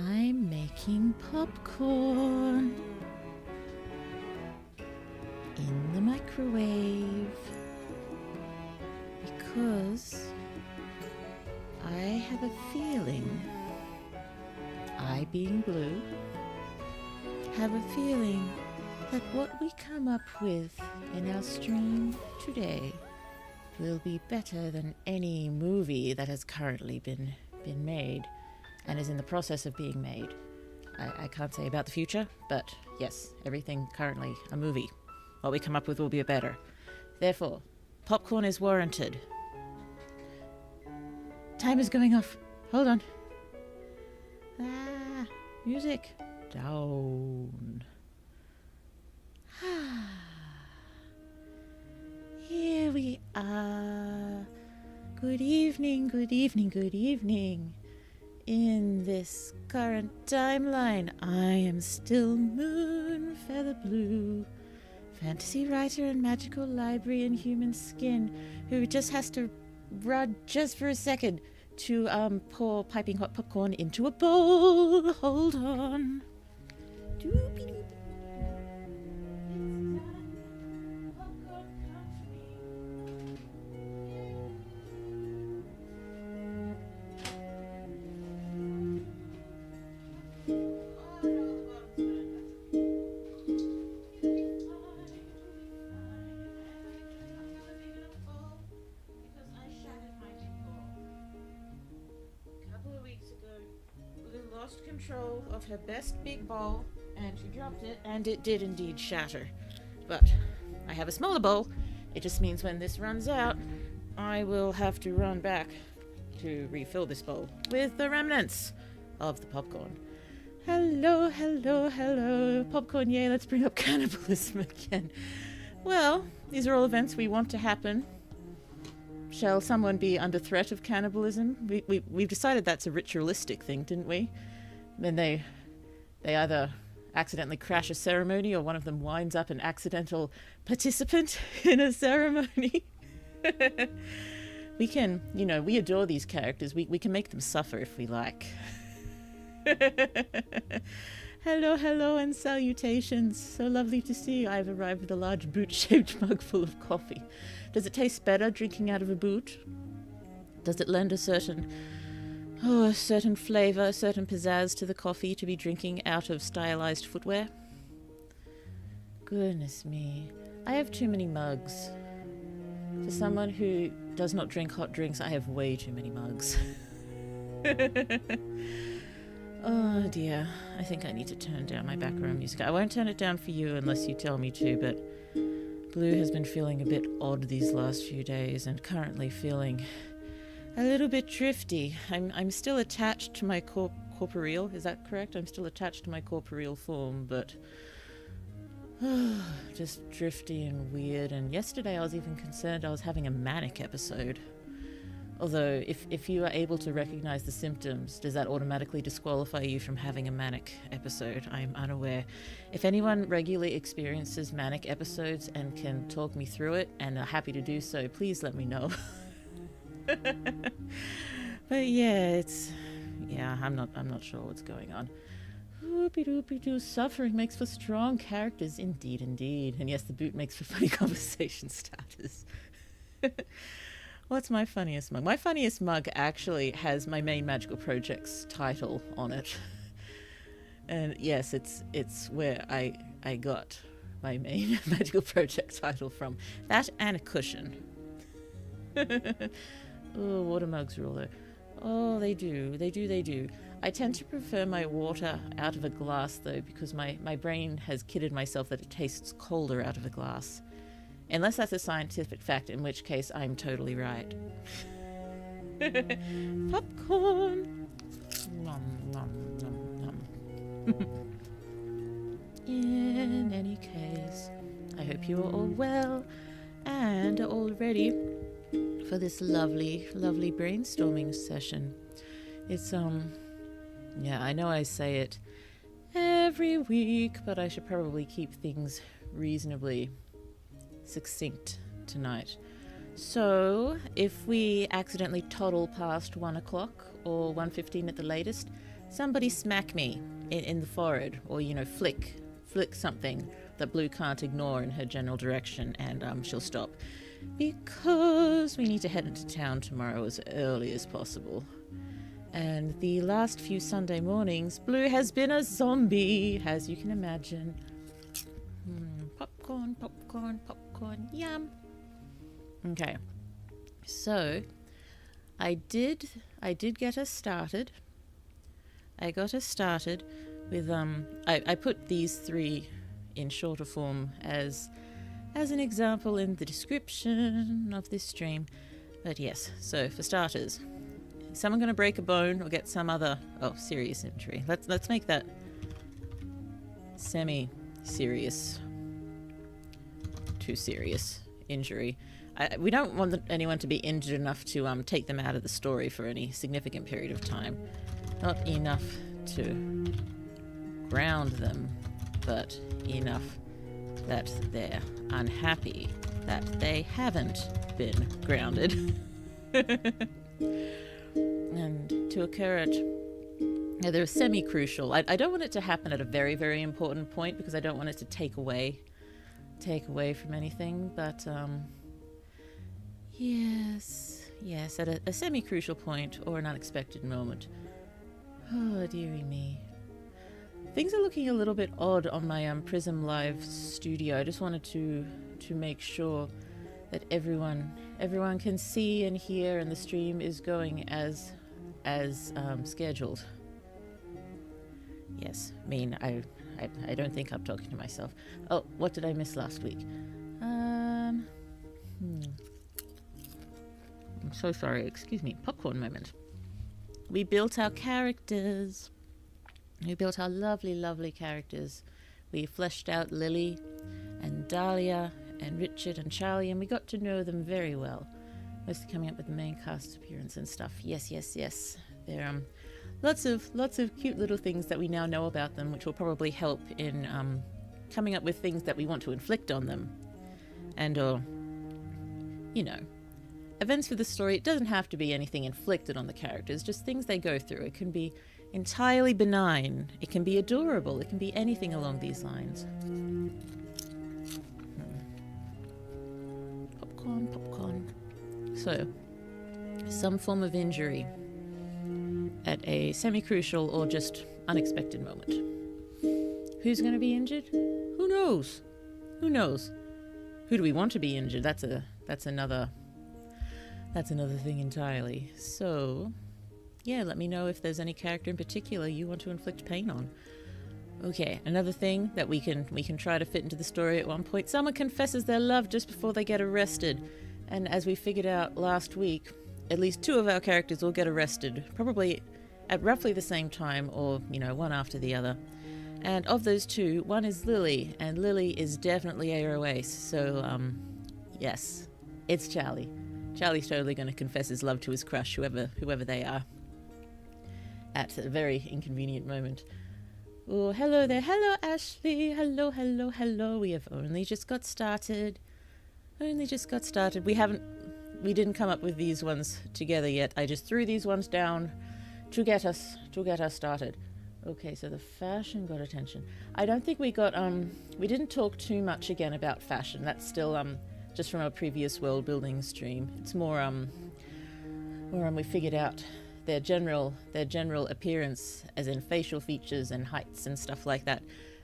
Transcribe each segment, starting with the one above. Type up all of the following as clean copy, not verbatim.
I'm making popcorn in the microwave because I have a feeling, I being Blue, have a feeling that what we come up with in our stream today will be better than any movie that has currently been made and is in the process of being made. I can't say about the future, but yes, everything currently a movie. What we come up with will be better. Therefore, popcorn is warranted. Time is going off. Hold on. Music. Down. Here we are. Good evening, good evening, good evening. In this current timeline, I am still moonfeatherblue, fantasy writer and magical library in human skin, who just has to run just for a second to pour piping hot popcorn into a bowl. Hold on. Doopy-doopy. Control of her best big bowl, and she dropped it, and it did indeed shatter. But I have a smaller bowl. It just means when this runs out, I will have to run back to refill this bowl with the remnants of the popcorn. Hello, hello, hello. Popcorn, yay, let's bring up cannibalism again. Well, these are all events we want to happen. Shall someone be under threat of cannibalism? We've decided that's a ritualistic thing, didn't we? Then they either accidentally crash a ceremony, or one of them winds up an accidental participant in a ceremony. We can, we adore these characters. We can make them suffer if we like. Hello, hello, and salutations. So lovely to see you. I've arrived with a large boot-shaped mug full of coffee. Does it taste better drinking out of a boot? Does it lend a certain flavour, a certain pizzazz to the coffee to be drinking out of stylized footwear? Goodness me. I have too many mugs. For someone who does not drink hot drinks, I have way too many mugs. Oh dear. I think I need to turn down my background music. I won't turn it down for you unless you tell me to, but Blue has been feeling a bit odd these last few days, and currently feeling a little bit drifty. I'm still attached to my corporeal. Is that correct? I'm still attached to my corporeal form, but just drifty and weird. And yesterday I was even concerned I was having a manic episode. Although, if you are able to recognize the symptoms, does that automatically disqualify you from having a manic episode? I'm unaware. If anyone regularly experiences manic episodes and can talk me through it and are happy to do so, please let me know. But yeah, I'm not sure what's going on. Whoopie-doopie-doo, suffering makes for strong characters, indeed. And yes, the boot makes for funny conversation starters. What's my funniest mug? My funniest mug actually has my main magical project's title on it. And yes, it's where I got my main magical project title from. That and a cushion. Oh, water mugs rule though. Oh, they do. I tend to prefer my water out of a glass though, because my brain has kidded myself that it tastes colder out of a glass. Unless that's a scientific fact, in which case I'm totally right. Popcorn! Nom, nom, nom, nom. In any case, I hope you are all well and are all ready for this lovely, lovely brainstorming session. It's, I know I say it every week, but I should probably keep things reasonably succinct tonight. So, if we accidentally toddle past 1 o'clock, or 1:15 at the latest, somebody smack me in the forehead, or, you know, flick something that Blue can't ignore in her general direction, and she'll stop. Because we need to head into town tomorrow as early as possible. And the last few Sunday mornings, Blue has been a zombie, as you can imagine. Popcorn, popcorn, popcorn, yum. Okay, so I did get us started. I got us started with I put these 3 in shorter form as an example in the description of this stream. But yes, so for starters, is someone going to break a bone or get some other serious injury? Let's make that semi-serious to serious injury. We don't want anyone to be injured enough to take them out of the story for any significant period of time. Not enough to ground them, but enough that they're unhappy that they haven't been grounded. And to occur at... they're semi-crucial. I don't want it to happen at a very, very important point, because I don't want it to take away from anything, but yes, at a semi-crucial point or an unexpected moment. Oh, dearie me. Things are looking a little bit odd on my Prism Live studio. I just wanted to make sure that everyone can see and hear, and the stream is going as scheduled. Yes, I mean, I don't think I'm talking to myself. Oh, what did I miss last week? I'm so sorry. Excuse me. Popcorn moment. We built our characters. We built our lovely, lovely characters. We fleshed out Lily and Dahlia and Richard and Charlie, and we got to know them very well. Mostly coming up with the main cast appearance and stuff. Yes. They're lots of cute little things that we now know about them, which will probably help in coming up with things that we want to inflict on them. And you know, events for the story. It doesn't have to be anything inflicted on the characters, just things they go through. It can be entirely benign. It can be adorable. It can be anything along these lines. Popcorn. So, some form of injury at a semi-crucial or just unexpected moment. Who's going to be injured? Who knows? Who do we want to be injured? That's another thing entirely. So, yeah, let me know if there's any character in particular you want to inflict pain on. Okay, another thing that we can try to fit into the story at one point. Someone confesses their love just before they get arrested. And as we figured out last week, at least 2 of our characters will get arrested, probably at roughly the same time, or, you know, one after the other. And of those 2, one is Lily, and Lily is definitely AOS. So, yes, it's Charlie. Charlie's totally going to confess his love to his crush, whoever they are, at a very inconvenient moment. Oh, hello there. Hello, Ashley. Hello. We have only just got started. We didn't come up with these ones together yet. I just threw these ones down to get us started. Okay, so the fashion got attention. I don't think we didn't talk too much again about fashion. That's still just from our previous world building stream. It's more we figured out their general appearance, as in facial features and heights and stuff like that,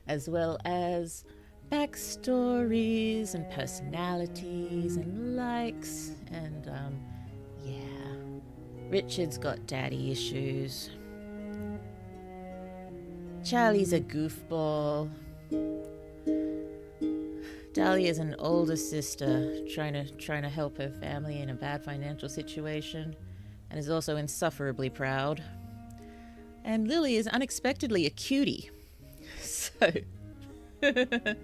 as well as backstories and personalities and likes, and Richard's got daddy issues. Charlie's a goofball. Dahlia's an older sister trying to help her family in a bad financial situation, and is also insufferably proud. And Lily is unexpectedly a cutie. So that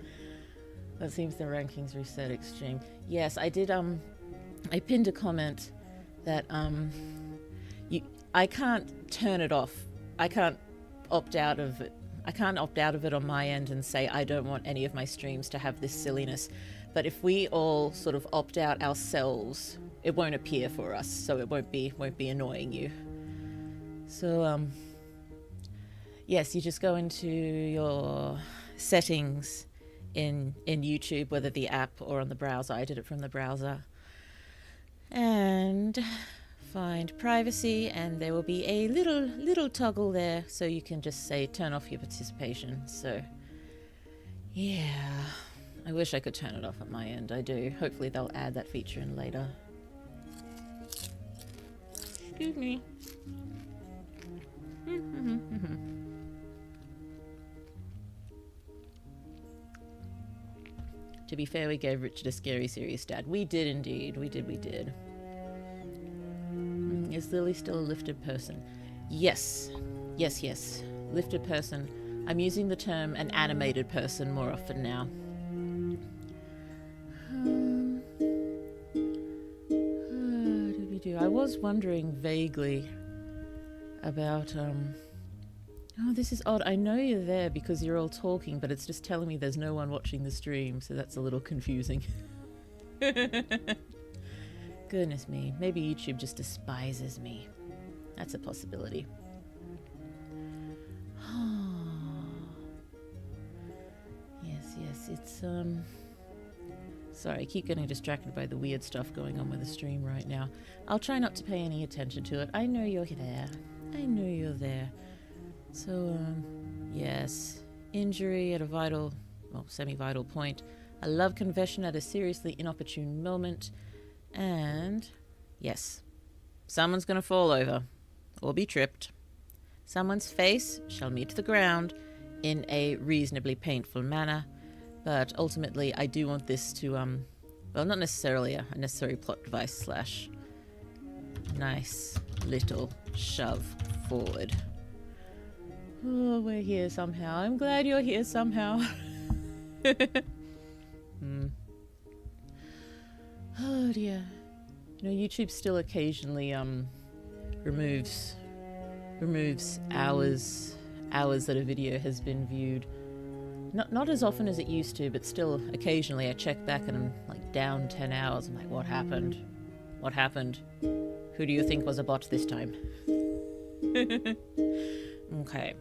seems the rankings reset extreme. Yes, I did I pinned a comment that I can't turn it off. I can't opt out of it. I can't opt out of it on my end and say I don't want any of my streams to have this silliness. But if we all sort of opt out ourselves, it won't appear for us, so it won't be annoying you. So, yes, you just go into your settings in YouTube, whether the app or on the browser. I did it from the browser. And find privacy, and there will be a little toggle there, so you can just say turn off your participation. So, yeah, I wish I could turn it off at my end. I do. Hopefully they'll add that feature in later. Excuse me. To be fair, we gave Richard a scary, serious dad. We did indeed. We did. Is Lily still a lifted person? Yes. Yes. Lifted person. I'm using the term an animated person more often now. What did we do? I was wondering vaguely about, oh, this is odd. I know you're there because you're all talking, but it's just telling me there's no one watching the stream, so that's a little confusing. Goodness me. Maybe YouTube just despises me. That's a possibility. Yes, it's, sorry, I keep getting distracted by the weird stuff going on with the stream right now. I'll try not to pay any attention to it. I know you're there. So, yes. Injury at a vital, well, semi-vital point. A love confession at a seriously inopportune moment. And, yes. Someone's gonna fall over. Or be tripped. Someone's face shall meet the ground in a reasonably painful manner. But ultimately, I do want this to, well, not necessarily a necessary plot device / nice little shove forward. Oh, we're here somehow. I'm glad you're here somehow. Oh dear. You know, YouTube still occasionally removes hours that a video has been viewed. Not as often as it used to, but still occasionally I check back and I'm like down 10 hours. I'm like, what happened? Who do you think was a bot this time? Okay.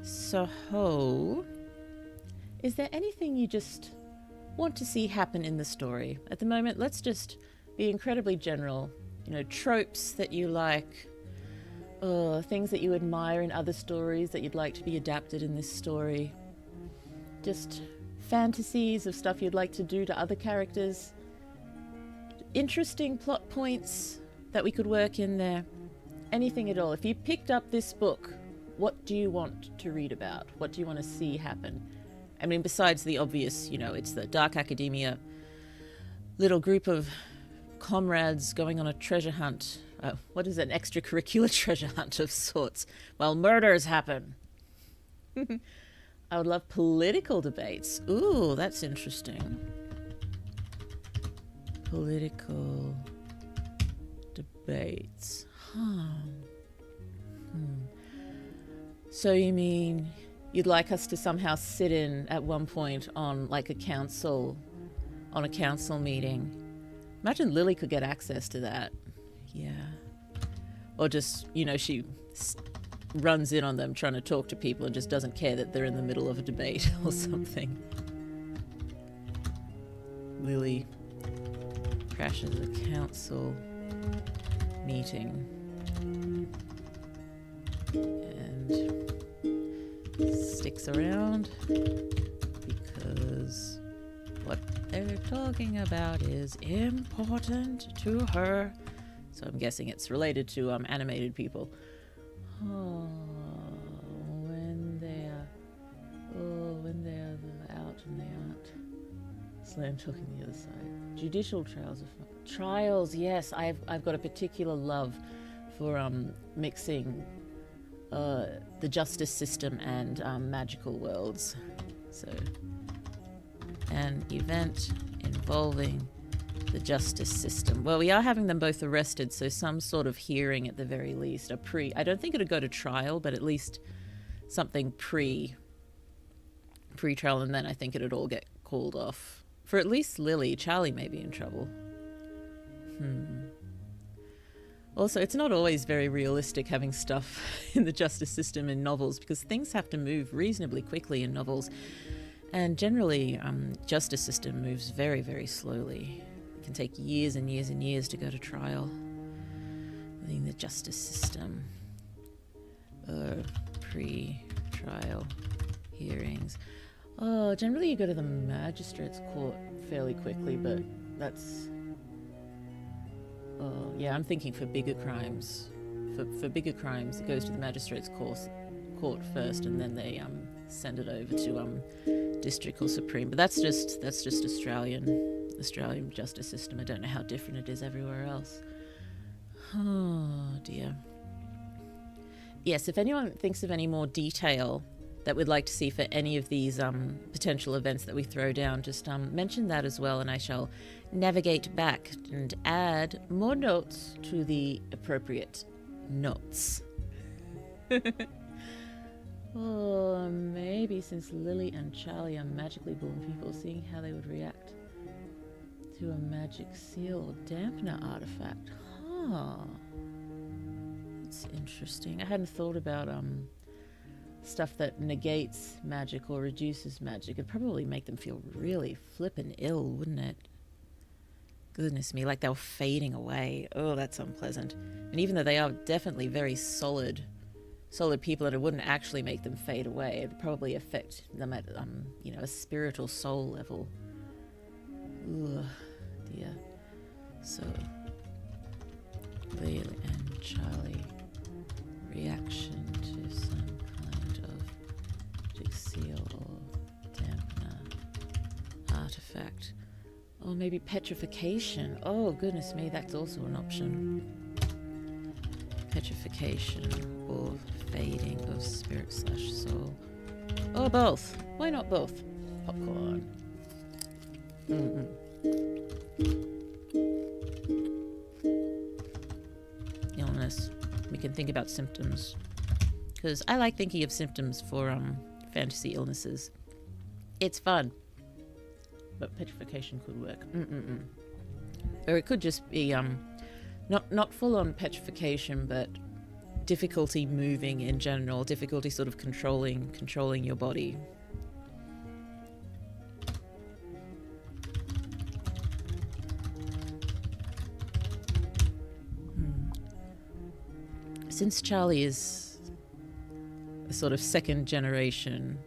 So, is there anything you just want to see happen in the story? At the moment, let's just be incredibly general. You know, tropes that you like, things that you admire in other stories that you'd like to be adapted in this story. Just fantasies of stuff you'd like to do to other characters. Interesting plot points that we could work in there. Anything at all. If you picked up this book, what do you want to read about? What do you want to see happen? I mean, besides the obvious, you know, it's the dark academia, little group of comrades going on a treasure hunt. What is it? An extracurricular treasure hunt of sorts, while murders happen. I would love political debates. Ooh, that's interesting. Political debates. So you mean you'd like us to somehow sit in at one point on like a council meeting? Imagine Lily could get access to that. Yeah. Or just, you know, she runs in on them trying to talk to people and just doesn't care that they're in the middle of a debate or something. Lily crashes a council meeting and sticks around because what they're talking about is important to her. So I'm guessing it's related to animated people. When they're out and they aren't. Slam talking the other side. Judicial trials are fun. Trials, yes. I've got a particular love for mixing the justice system and magical worlds. So, an event involving the justice system. Well, we are having them both arrested, so some sort of hearing at the very least. I don't think it'll go to trial, but at least something pre-trial, and then I think it'd all get called off. For at least Lily. Charlie may be in trouble. Also, it's not always very realistic having stuff in the justice system in novels, because things have to move reasonably quickly in novels, and generally justice system moves very, very slowly. It can take years and years and years to go to trial within the justice system. Pre-trial hearings. Oh, generally you go to the magistrate's court fairly quickly, but that's... Oh, yeah, I'm thinking for bigger crimes. For bigger crimes, it goes to the magistrate's court first, and then they send it over to district or supreme. But that's just Australian justice system. I don't know how different it is everywhere else. Oh dear. Yes, if anyone thinks of any more detail that we'd like to see for any of these potential events that we throw down, just mention that as well, and I shall navigate back and add more notes to the appropriate notes. Oh, maybe since Lily and Charlie are magically born people, seeing how they would react to a magic seal or dampener artifact. Huh. That's interesting. I hadn't thought about stuff that negates magic or reduces magic. It'd probably make them feel really flippin' ill, wouldn't it? Goodness me, like they were fading away. Oh, that's unpleasant. And even though they are definitely very solid people, and it wouldn't actually make them fade away, it'd probably affect them at a spiritual soul level. Ugh, dear. So, Lily and Charlie, reaction to some kind of magic seal or dampener artifact. Or maybe petrification. Oh, goodness me, that's also an option. Petrification or fading of spirit/soul. Or both. Why not both? Popcorn. Illness. We can think about symptoms. Because I like thinking of symptoms for fantasy illnesses. It's fun. But petrification could work. Or it could just be not full on petrification, but difficulty moving in general, difficulty sort of controlling your body. Since Charlie is a sort of second generation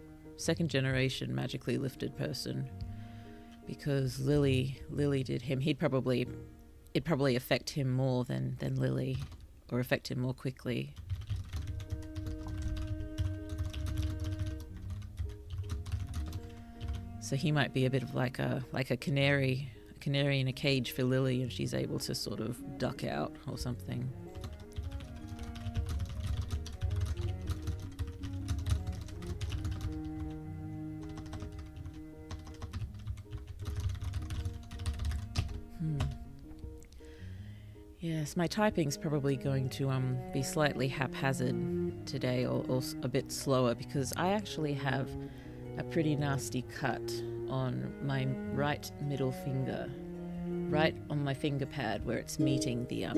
magically lifted person, because Lily did him, it'd probably affect him more than Lily, or affect him more quickly. So he might be a bit of like a canary in a cage for Lily, and she's able to sort of duck out or something. Yes, my typing's probably going to be slightly haphazard today, or a bit slower, because I actually have a pretty nasty cut on my right middle finger, right on my finger pad where it's meeting the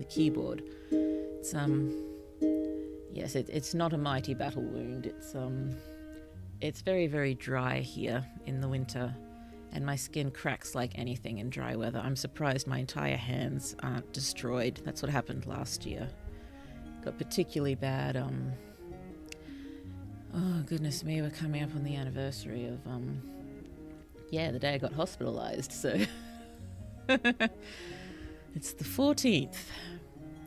keyboard. It's yes, it's not a mighty battle wound. It's very, very dry here in the winter, and my skin cracks like anything in dry weather. I'm surprised my entire hands aren't destroyed. That's what happened last year. Got particularly bad, oh goodness me, we're coming up on the anniversary of, the day I got hospitalized, so... It's the 14th.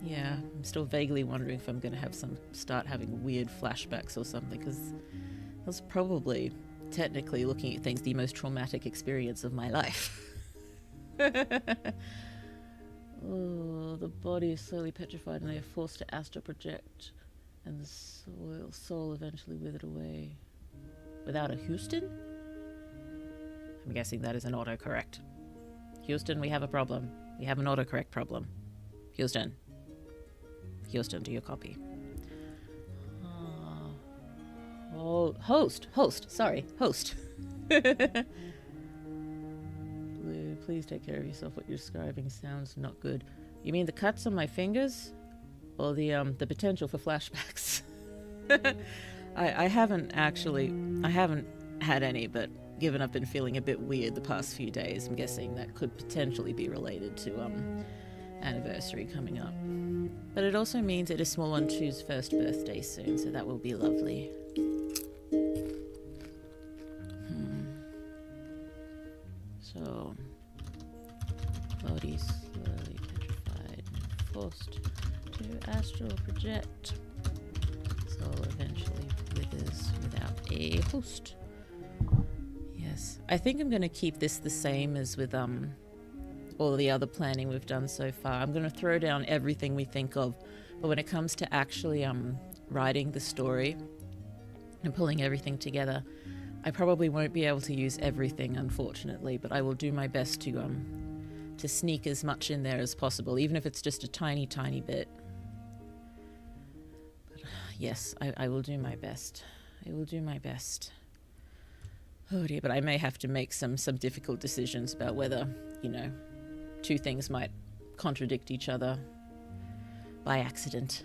Yeah, I'm still vaguely wondering if I'm going to start having weird flashbacks or something, because that was probably... technically, looking at things, the most traumatic experience of my life. Oh, the body is slowly petrified and they are forced to astral project, and the soul eventually withered away. Without a Houston? I'm guessing that is an autocorrect. Houston, we have a problem. We have an autocorrect problem. Houston, do your copy. Oh, host. Please take care of yourself. What you're describing sounds not good. You mean the cuts on my fingers? Or the potential for flashbacks? I haven't had any, but given I've been feeling a bit weird the past few days, I'm guessing that could potentially be related to anniversary coming up. But it also means it is Small One Two's first birthday soon, so that will be lovely. So, body slowly petrified and forced to astral project. Soul eventually withers without a host. Yes, I think I'm going to keep this the same as with all the other planning we've done so far. I'm going to throw down everything we think of, but when it comes to actually writing the story and pulling everything together, I probably won't be able to use everything, unfortunately, but I will do my best to sneak as much in there as possible, even if it's just a tiny, tiny bit. But yes, I will do my best. I will do my best. Oh dear, but I may have to make some difficult decisions about whether, two things might contradict each other by accident.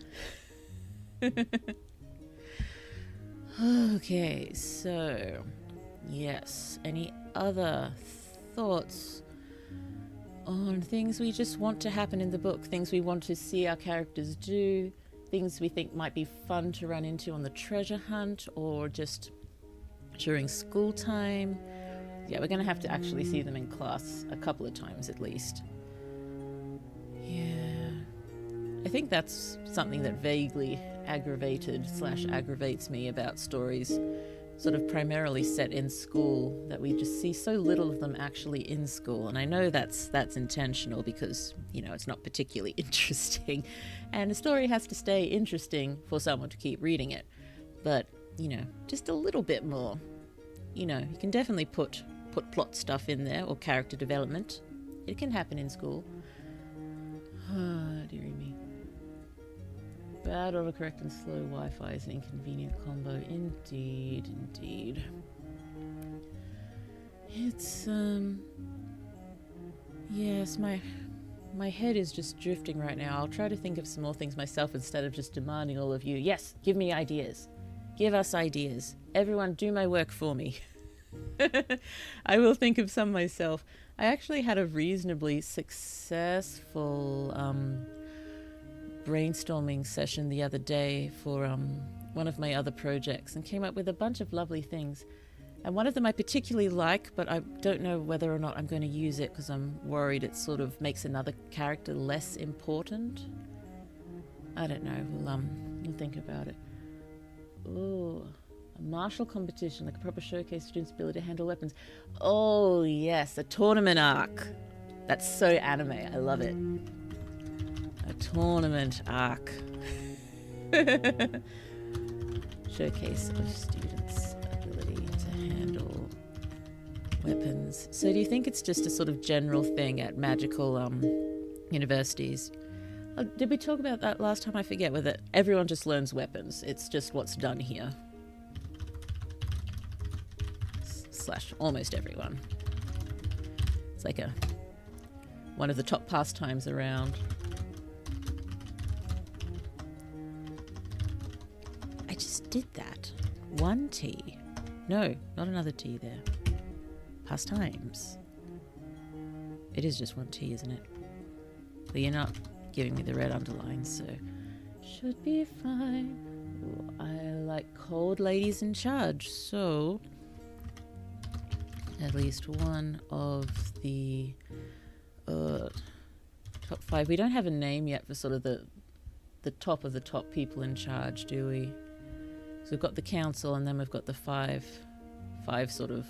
Okay, so, yes, any other thoughts on things we just want to happen in the book, things we want to see our characters do, things we think might be fun to run into on the treasure hunt, or just during school time? Yeah, we're going to have to actually see them in class a couple of times at least. Yeah. I think that's something that vaguely aggravates me about stories sort of primarily set in school, that we just see so little of them actually in school. And I know that's intentional because, it's not particularly interesting. And a story has to stay interesting for someone to keep reading it. But, just a little bit more. You can definitely put plot stuff in there, or character development. It can happen in school. Oh, dearie me. Bad autocorrect and slow Wi-Fi is an inconvenient combo. Indeed, indeed. It's, yes, my head is just drifting right now. I'll try to think of some more things myself instead of just demanding all of you. Yes, give me ideas. Give us ideas. Everyone, do my work for me. I will think of some myself. I actually had a reasonably successful brainstorming session the other day for one of my other projects, and came up with a bunch of lovely things. And one of them I particularly like, but I don't know whether or not I'm going to use it because I'm worried it sort of makes another character less important. I don't know. We'll think about it. Ooh, a martial competition, like a proper showcase students' ability to handle weapons. Oh yes, a tournament arc. That's so anime. I love it. A tournament arc. Showcase of students' ability to handle weapons. So do you think it's just a sort of general thing at magical universities? Did we talk about that last time? I forget whether everyone just learns weapons. It's just what's done here. Slash almost everyone. It's like one of the top pastimes around. I just did that. One T. No, not another T there. Pastimes. It is just one T, isn't it? But you're not giving me the red underline, so should be fine. Ooh, I like cold ladies in charge, so at least one of the top 5. We don't have a name yet for sort of the top of the top people in charge, do we? So we've got the council, and then we've got the five sort of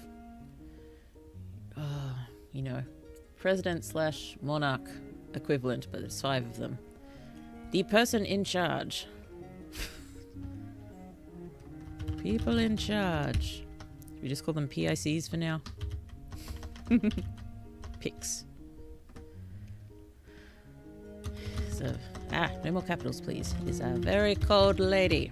president slash monarch equivalent, but there's 5 of them. The person in charge. People in charge. Should we just call them PICs for now? Pics. So, no more capitals, please. Is a very cold lady.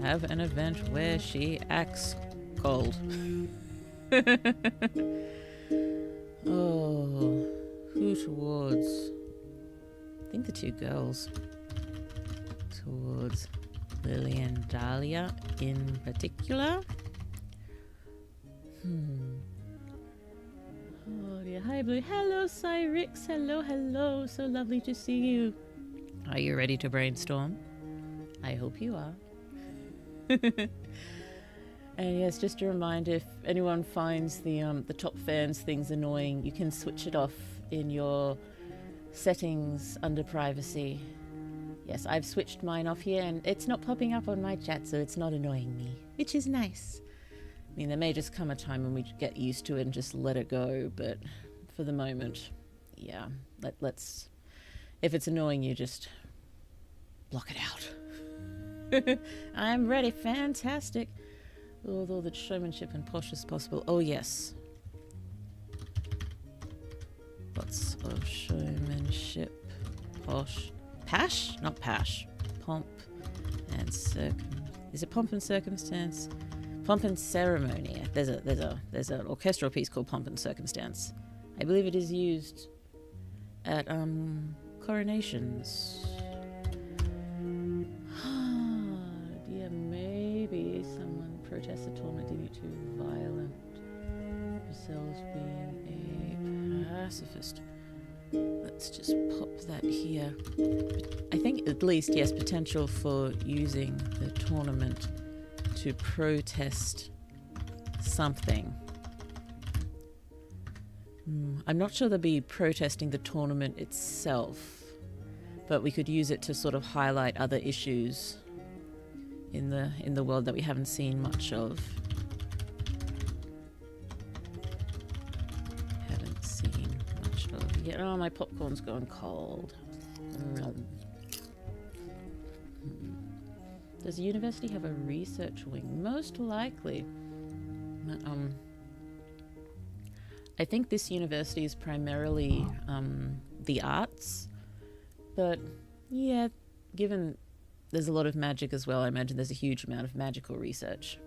Have an event where she acts cold. Oh, who towards? I think the two girls. Towards Lily and Dahlia in particular. Oh dear. Hi, Blue. Hello, Cyrix. Hello, hello. So lovely to see you. Are you ready to brainstorm? I hope you are. And yes, just a reminder, if anyone finds the top fans things annoying, you can switch it off in your settings under privacy. Yes, I've switched mine off here and it's not popping up on my chat, so it's not annoying me, which is nice. I mean, there may just come a time when we get used to it and just let it go, but for the moment, yeah, let's... If it's annoying you, just block it out. I'm ready. Fantastic. Although the showmanship and posh as possible. Oh, yes. Lots of showmanship, posh. Pash? Not pash. Pomp and Is it pomp and circumstance? Pomp and ceremony. There's an orchestral piece called Pomp and Circumstance. I believe it is used at coronations. Dear, maybe someone protests the tournament due to violent, themselves being a pacifist. Let's just pop that here. I think at least, yes, potential for using the tournament to protest something. I'm not sure they'll be protesting the tournament itself, but we could use it to sort of highlight other issues in the world that we haven't seen much of. Haven't seen much of yet. Oh, my popcorn's going cold. Does the university have a research wing? Most likely. I think this university is primarily the arts, but yeah, given there's a lot of magic as well, I imagine there's a huge amount of magical research.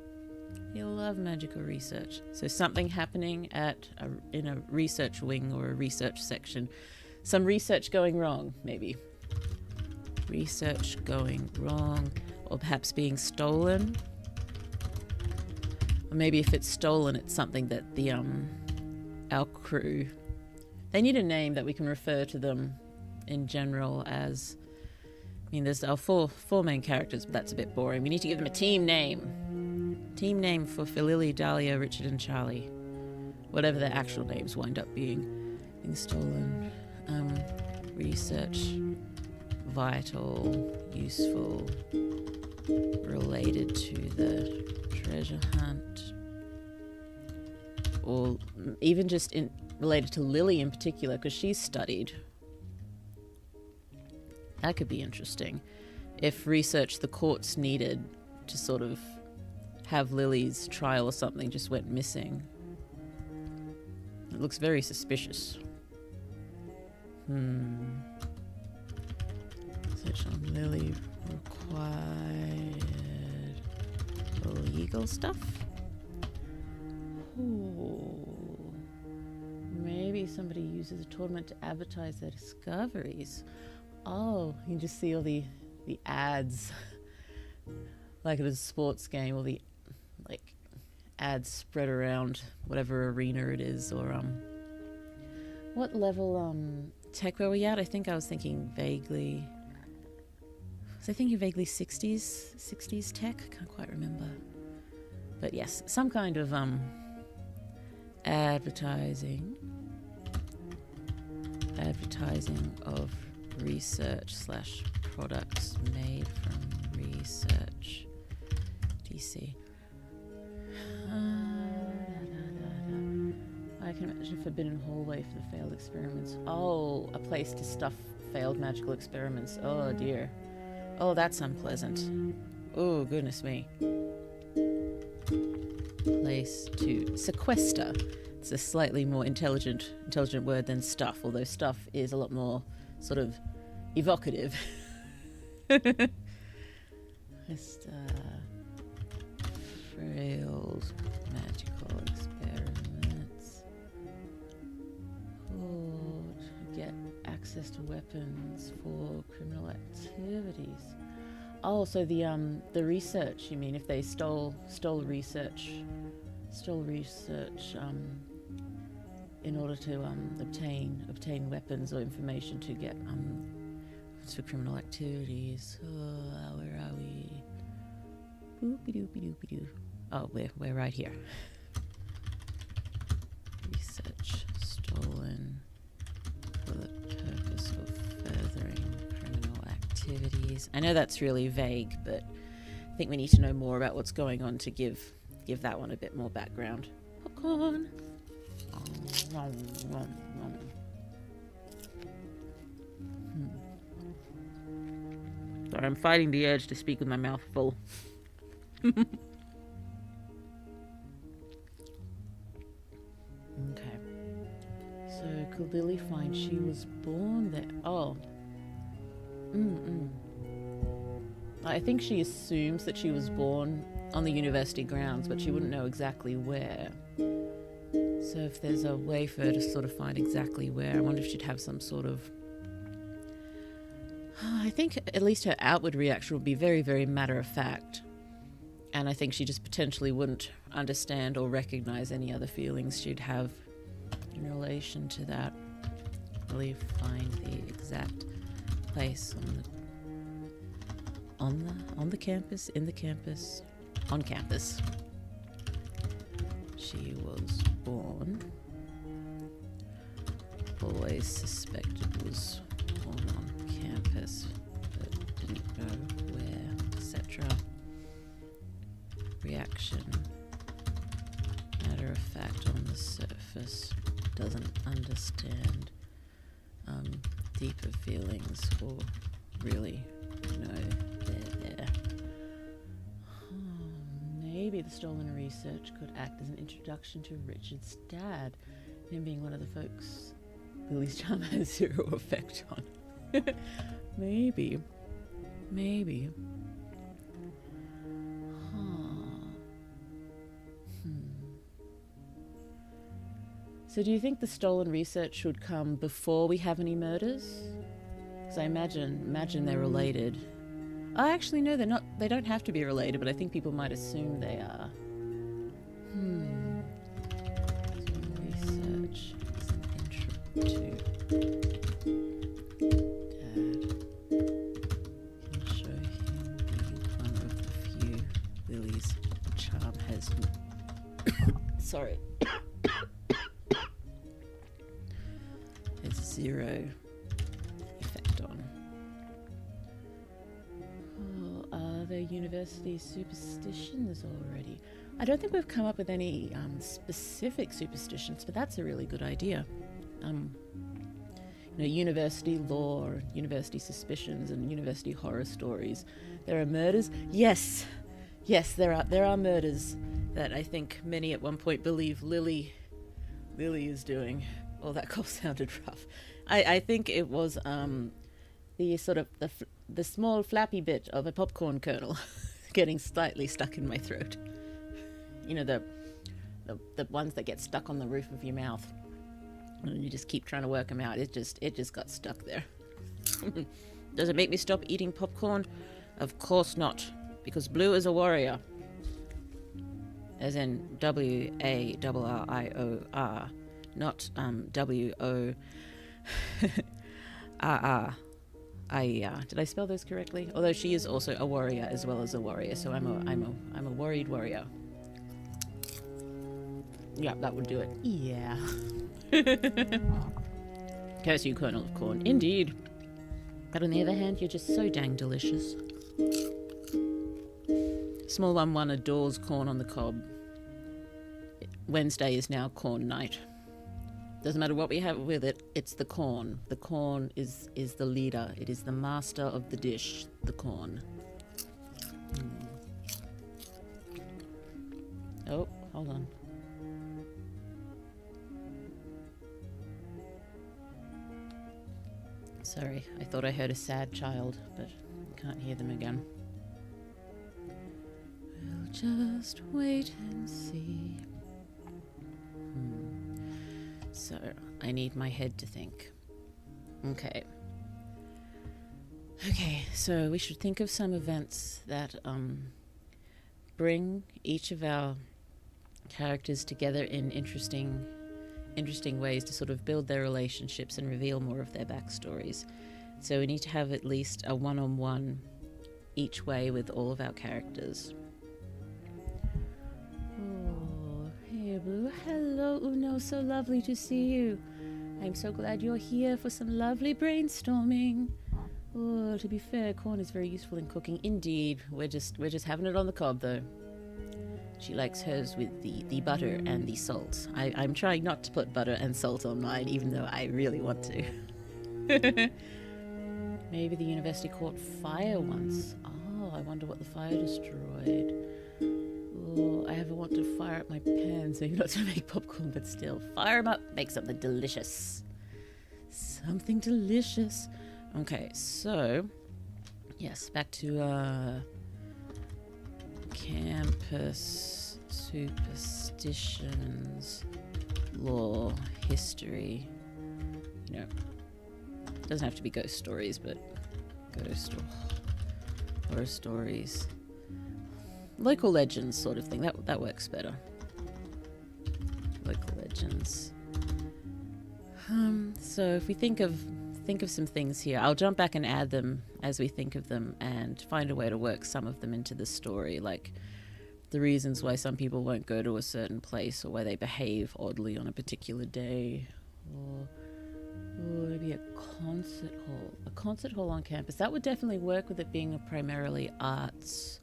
You'll love magical research. So something happening in a research wing or a research section. Some research going wrong, maybe. Research going wrong, or perhaps being stolen. Or maybe if it's stolen, it's something that our crew, they need a name that we can refer to them in general as. I mean, there's our four main characters, but that's a bit boring. We need to give them a team name. Team name for Lily, Dahlia, Richard, and Charlie. Whatever their actual names wind up being. Being stolen. Research. Vital. Useful. Related to the treasure hunt. Or even just related to Lily in particular, because she's studied. That could be interesting. If research the courts needed to sort of have Lily's trial or something just went missing. It looks very suspicious. Search on Lily required legal stuff. Ooh. Maybe somebody uses a tournament to advertise their discoveries. Oh, you can just see all the ads, like at a sports game, all the ads spread around whatever arena it is, or what level tech were we at? I think I was thinking vaguely. Was I thinking vaguely 60s tech? I can't quite remember. But yes, some kind of advertising of research / products made from research. DC. I can imagine a forbidden hallway for the failed experiments. Oh, a place to stuff failed magical experiments. Oh dear. Oh, that's unpleasant. Oh, goodness me. Place to sequester. It's a slightly more intelligent word than stuff, although stuff is a lot more sort of evocative. Just failed magical experiments. to get access to weapons for criminal activities. Oh, so the research, you mean, if they stole research in order to obtain weapons or information to get for criminal activities. Oh, where are we? Boopy-doopy-doopy-doo. Oh, we're right here. Research stolen for the purpose of furthering criminal activities. I know that's really vague, but I think we need to know more about what's going on to give that one a bit more background. Popcorn. Sorry, I'm fighting the urge to speak with my mouth full. Okay. So, could Lily find she was born there? Oh. I think she assumes that she was born on the university grounds, but she wouldn't know exactly where. So if there's a way for her to sort of find exactly where, I wonder if she'd have some sort of... I think at least her outward reaction would be very, very matter-of-fact. And I think she just potentially wouldn't understand or recognize any other feelings she'd have in relation to that. Really find the exact place on the campus, in the campus, on campus. She was born. Always suspected was born on campus, but didn't know where, etc. Reaction. Matter of fact, on the surface, doesn't understand deeper feelings or really know they're there. Maybe the stolen research could act as an introduction to Richard's dad, him being one of the folks Lily's charm has zero effect on. Maybe. So do you think the stolen research should come before we have any murders? Because I imagine they're related. Oh, actually, no, they're not. They don't have to be related, but I think people might assume they are. Research is an intro to Dad. Can show him being one of the few Lily's charm has... Sorry. Has zero effect on. Are there university superstitions already? I don't think we've come up with any specific superstitions, but that's a really good idea. University lore, university suspicions, and university horror stories. There are murders. Yes, there are murders that I think many at one point believe Lily is doing. Oh, that cough sounded rough. I think it was the sort of the small flappy bit of a popcorn kernel getting slightly stuck in my throat. You know, the ones that get stuck on the roof of your mouth, and you just keep trying to work them out. It just got stuck there. Does it make me stop eating popcorn? Of course not, because Blue is a warrior, as in W-A-R-R-I-O-R, not W-O-R-R-I-E-R. Did I spell those correctly? Although she is also a warrior as well as a warrior, so I'm a worried warrior. Yeah, that would do it. Yeah. Curse you, kernel of corn. Indeed. But on the other hand, you're just so dang delicious. Small one adores corn on the cob. Wednesday is now corn night. Doesn't matter what we have with it, it's the corn. The corn is the leader. It is the master of the dish, the corn. Oh, hold on. Sorry, I thought I heard a sad child, but I can't hear them again. We'll just wait and see. So I need my head to think. Okay. Okay, so we should think of some events that bring each of our characters together in interesting ways to sort of build their relationships and reveal more of their backstories. So we need to have at least a one-on-one each way with all of our characters. Oh, hey Boo. Hello, Uno. So lovely to see you. I'm so glad you're here for some lovely brainstorming. Oh, to be fair, corn is very useful in cooking. Indeed, we're just having it on the cob, though. She likes hers with the butter and the salt. I'm trying not to put butter and salt on mine, even though I really want to. Maybe the university caught fire once. Oh, I wonder what the fire destroyed. Oh, I ever want to fire up my pans, maybe not to make popcorn, but still. Fire them up, make something delicious. Something delicious. Okay, so, yes, back to campus superstitions, lore, history. You know, doesn't have to be ghost stories, but ghost or horror stories. Local legends sort of thing, that works better. Local legends. So if we think of some things here, I'll jump back and add them as we think of them and find a way to work some of them into the story, like the reasons why some people won't go to a certain place or why they behave oddly on a particular day, or maybe a concert hall on campus. That would definitely work with it being a primarily arts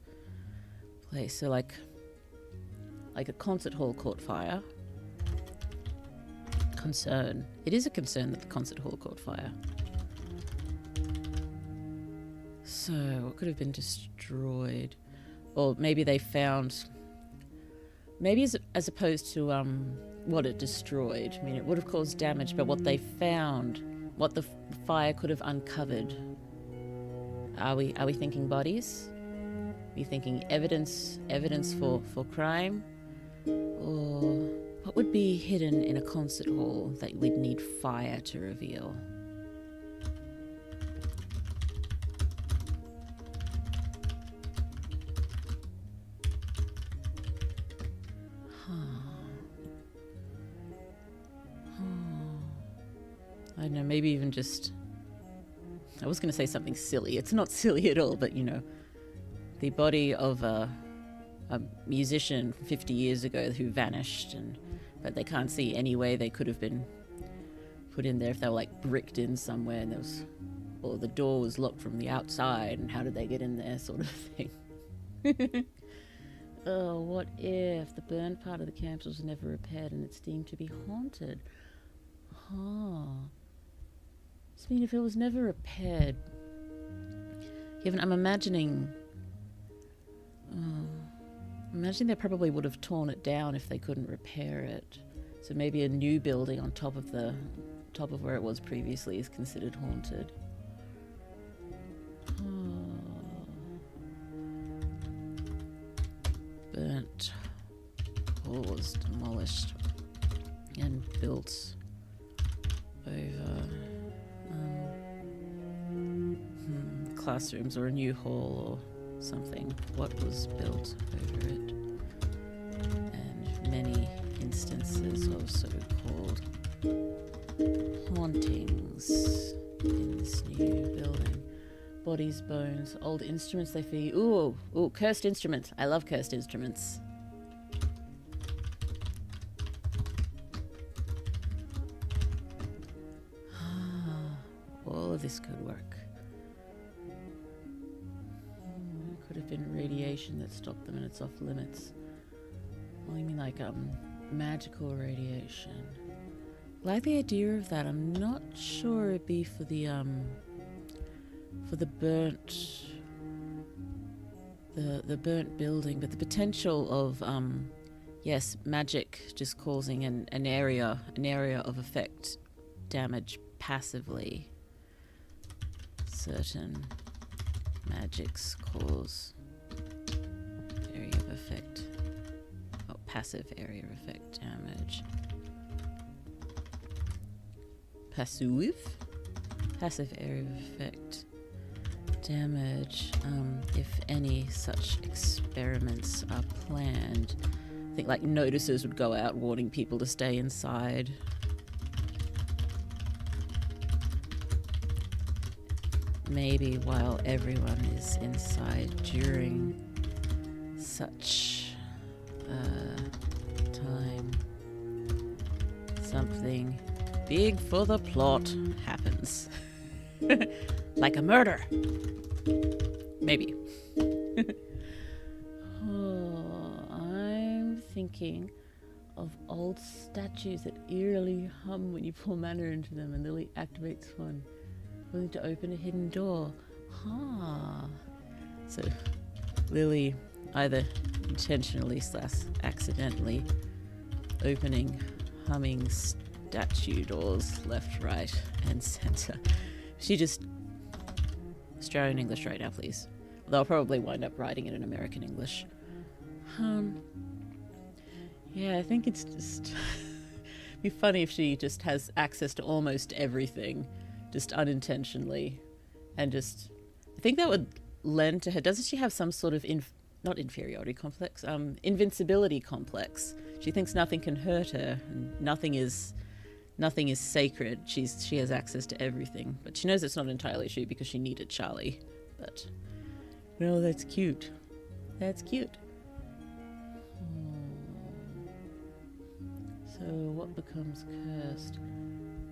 place. So like a concert hall caught fire. Concern. It is a concern that the concert hall caught fire. So what could have been destroyed? Or maybe they found, maybe as opposed to what it destroyed. I mean, it would have caused damage, but what they found, what the fire could have uncovered. Are we thinking bodies? Are we thinking evidence for crime? Or what would be hidden in a concert hall that we'd need fire to reveal? I don't know, maybe even just... I was going to say something silly. It's not silly at all, but, you know, the body of a musician 50 years ago who vanished, but they can't see any way they could have been put in there if they were, like, bricked in somewhere and or the door was locked from the outside, and how did they get in there, sort of thing. Oh, what if the burned part of the campus was never repaired and it's deemed to be haunted? I mean, if it was never repaired, I'm imagining they probably would have torn it down if they couldn't repair it. So maybe a new building on top of where it was previously is considered haunted. Burnt, was demolished and built over classrooms or a new hall or something. What was built over it? And many instances of so-called hauntings in this new building. Bodies, bones, old instruments they feed. Ooh, cursed instruments. I love cursed instruments. All of this could work. Could have been radiation that stopped them and it's off limits. Well, you mean like magical radiation? Like the idea of that. I'm not sure it'd be for the burnt burnt building, but the potential of yes, magic just causing an area of effect damage passively. Certain magics cause area of effect, passive area of effect damage. passive area of effect. Damage, if any such experiments are planned. I think like notices would go out warning people to stay inside. Maybe while everyone is inside during such time, something big for the plot happens. Like a murder. Maybe. I'm thinking of old statues that eerily hum when you pour mana into them, and Lily activates one, willing to open a hidden door. So Lily either intentionally / accidentally opening humming statue doors left, right, and center. She just... Australian English right now, please. They'll probably wind up writing it in American English. Yeah, I think it's just... be funny if she just has access to almost everything, just unintentionally, and just... I think that would lend to her... Doesn't she have some sort of... not inferiority complex, invincibility complex. She thinks nothing can hurt her, and nothing is sacred. She has access to everything, but she knows it's not entirely true because she needed Charlie. But no, that's cute. That's cute. So what becomes cursed?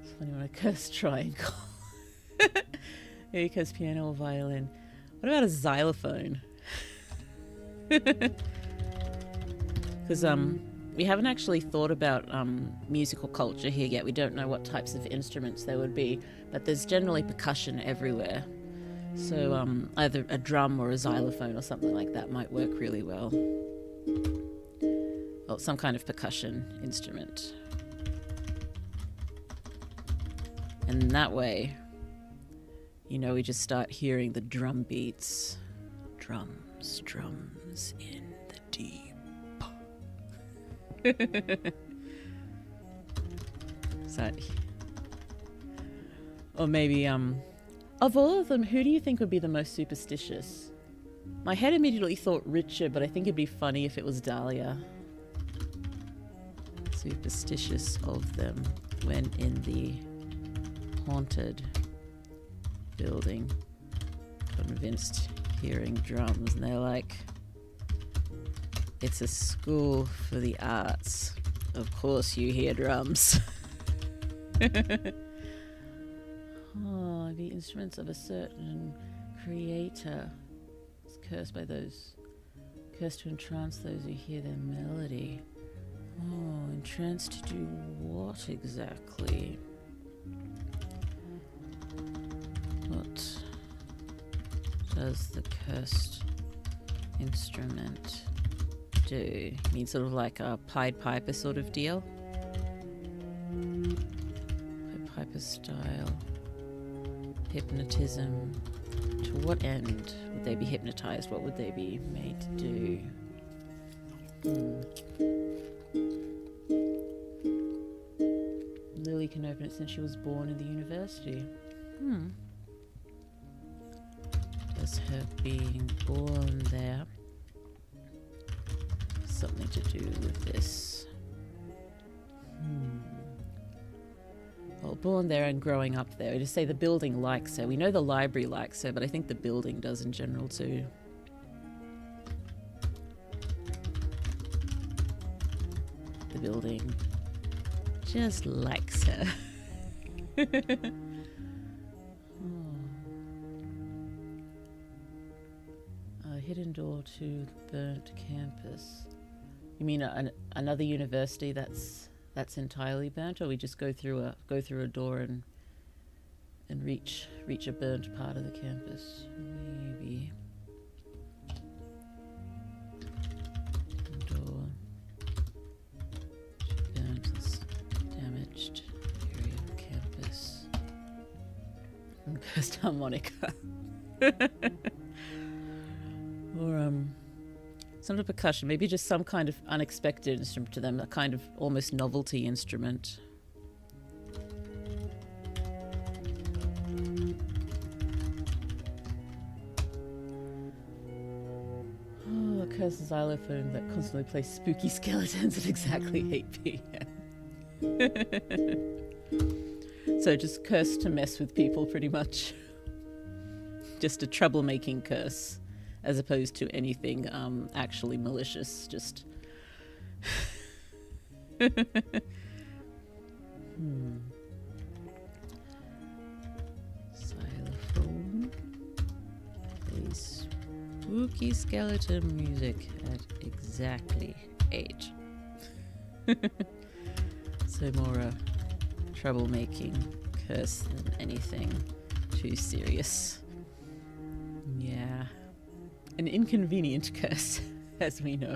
It's funny when I curse triangle. Yeah, you curse piano or violin. What about a xylophone? Because we haven't actually thought about musical culture here yet. We don't know what types of instruments there would be, but there's generally percussion everywhere. So either a drum or a xylophone or something like that might work really well. Well, some kind of percussion instrument. And that way, you know, we just start hearing the drum beats. Drums, drums in the deep. So, or maybe of all of them, who do you think would be the most superstitious? My head immediately thought Richard, but I think it'd be funny if it was Dahlia. Superstitious of them when in the haunted building, convinced hearing drums, and they're like, it's a school for the arts. Of course you hear drums. Oh, the instruments of a certain creator is cursed by those, cursed to entrance those who hear their melody. Oh, entranced to do what exactly? What does the cursed instrument do? You mean sort of like a Pied Piper sort of deal? Pied Piper style. Hypnotism. To what end would they be hypnotized? What would they be made to do? Lily can open it since she was born in the university. Does her being born there something to do with this? Well, born there and growing up there. We just say the building likes her. We know the library likes her, but I think the building does in general too. The building just likes her. A hidden door to the burnt campus. You mean another university that's entirely burnt, or we just go through a door and reach a burnt part of the campus? Maybe. Door to burnt, damaged area of campus. And cursed harmonica. Or some sort of percussion, maybe just some kind of unexpected instrument to them, a kind of almost novelty instrument. curse a xylophone that constantly plays spooky skeletons at exactly 8 p.m. So just curse to mess with people, pretty much. Just a troublemaking curse, as opposed to anything actually malicious. Just. Xylophone plays spooky skeleton music at exactly 8. So more a troublemaking curse than anything too serious. Yeah. An inconvenient curse, as we know.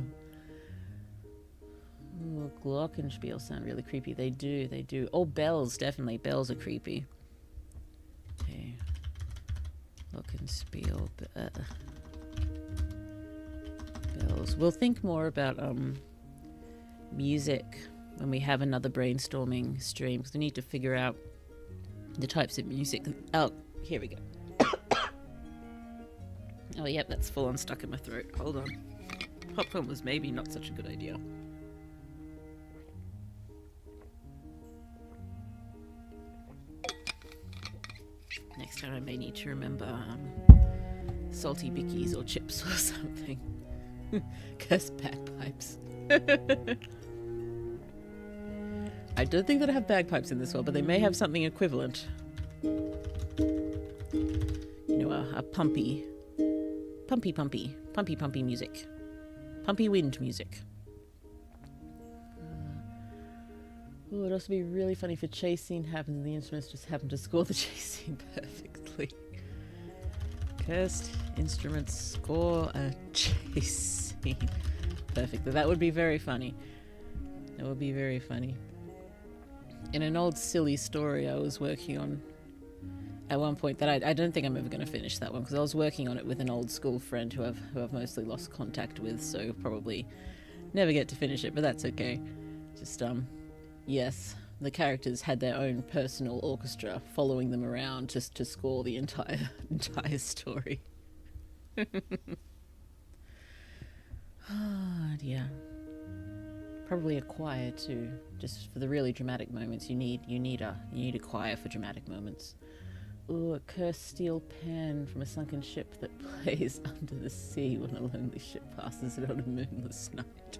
Ooh, glockenspiel sound really creepy. They do. Oh, bells, definitely. Bells are creepy. Okay. Glockenspiel. Bells. We'll think more about music when we have another brainstorming stream, because we need to figure out the types of music. Oh, here we go. Oh, yep, that's full on stuck in my throat. Hold on. Popcorn was maybe not such a good idea. Next time I may need to remember salty bickies or chips or something. Curse bagpipes. I don't think that I have bagpipes in this world, but they may have something equivalent. You know, a pumpy music. Pumpy wind music. Oh, it'd also be really funny if a chase scene happens and the instruments just happen to score the chase scene perfectly. Cursed instruments score a chase scene perfectly. That would be very funny. That would be very funny. In an old silly story I was working on at one point that I don't think I'm ever going to finish that one, because I was working on it with an old school friend who I've mostly lost contact with, so probably never get to finish it, but that's okay. Just yes, the characters had their own personal orchestra following them around just to score the entire story. Oh dear. Probably a choir too, just for the really dramatic moments. You need a choir for dramatic moments. Ooh, a cursed steel pan from a sunken ship that plays under the sea when a lonely ship passes it on a moonless night.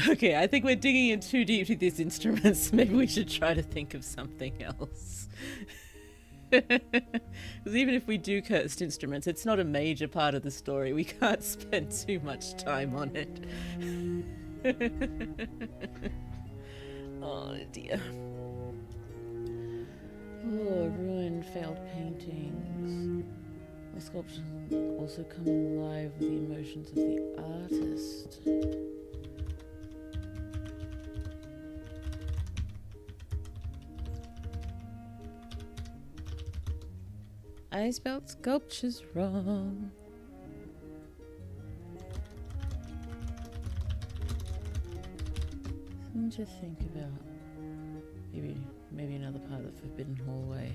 Okay, I think we're digging in too deep with these instruments. Maybe we should try to think of something else. Because even if we do cursed instruments, it's not a major part of the story. We can't spend too much time on it. Oh dear. Oh, ruined, failed paintings. The sculptures also come alive with the emotions of the artist. I spelled sculptures wrong. Something to think about. Maybe another part of the forbidden hallway.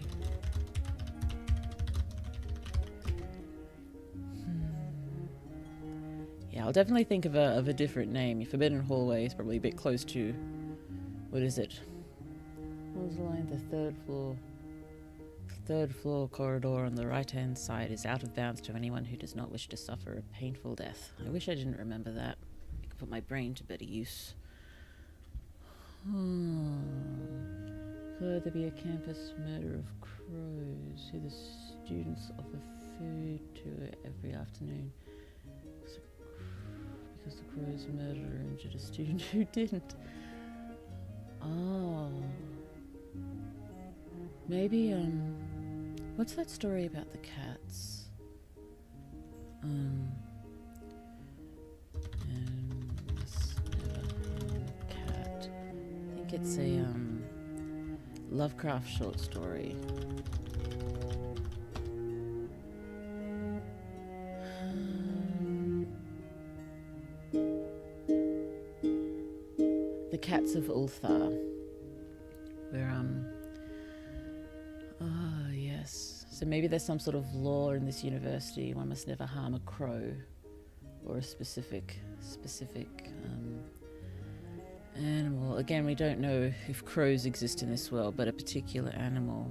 Yeah, I'll definitely think of a different name. Forbidden hallway is probably a bit close to, what is it? What was the line? The third floor. Third floor corridor on the right-hand side is out of bounds to anyone who does not wish to suffer a painful death. I wish I didn't remember that. I could put my brain to better use. Could there be a campus murder of crows who the students offer food to every afternoon? Because the crows murdered or injured a student who didn't. Oh. Maybe, what's that story about the cats? And must never harm a cat. I think it's a, Lovecraft short story. The Cats of Ulthar. Where, oh, yes. So maybe there's some sort of law in this university. One must never harm a crow or a specific animal. Again, we don't know if crows exist in this world, but a particular animal.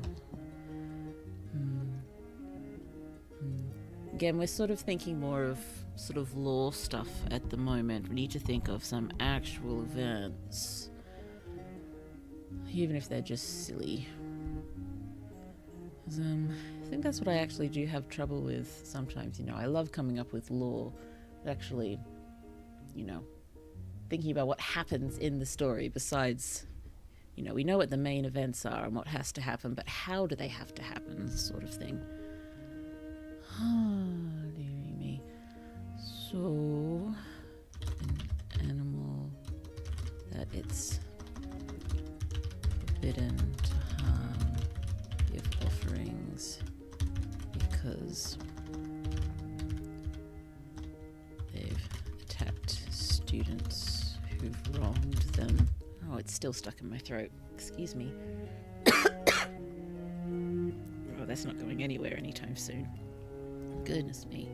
Again, we're sort of thinking more of sort of lore stuff at the moment. We need to think of some actual events, even if they're just silly. 'Cause, I think that's what I actually do have trouble with sometimes. You know, I love coming up with lore, but actually, you know, thinking about what happens in the story besides, you know, we know what the main events are and what has to happen, but how do they have to happen, sort of thing. Oh, dearie me. So, an animal that it's forbidden to harm, give offerings, because they've attacked students who've wronged them. Oh, it's still stuck in my throat. Excuse me. Oh, that's not going anywhere anytime soon. Goodness me.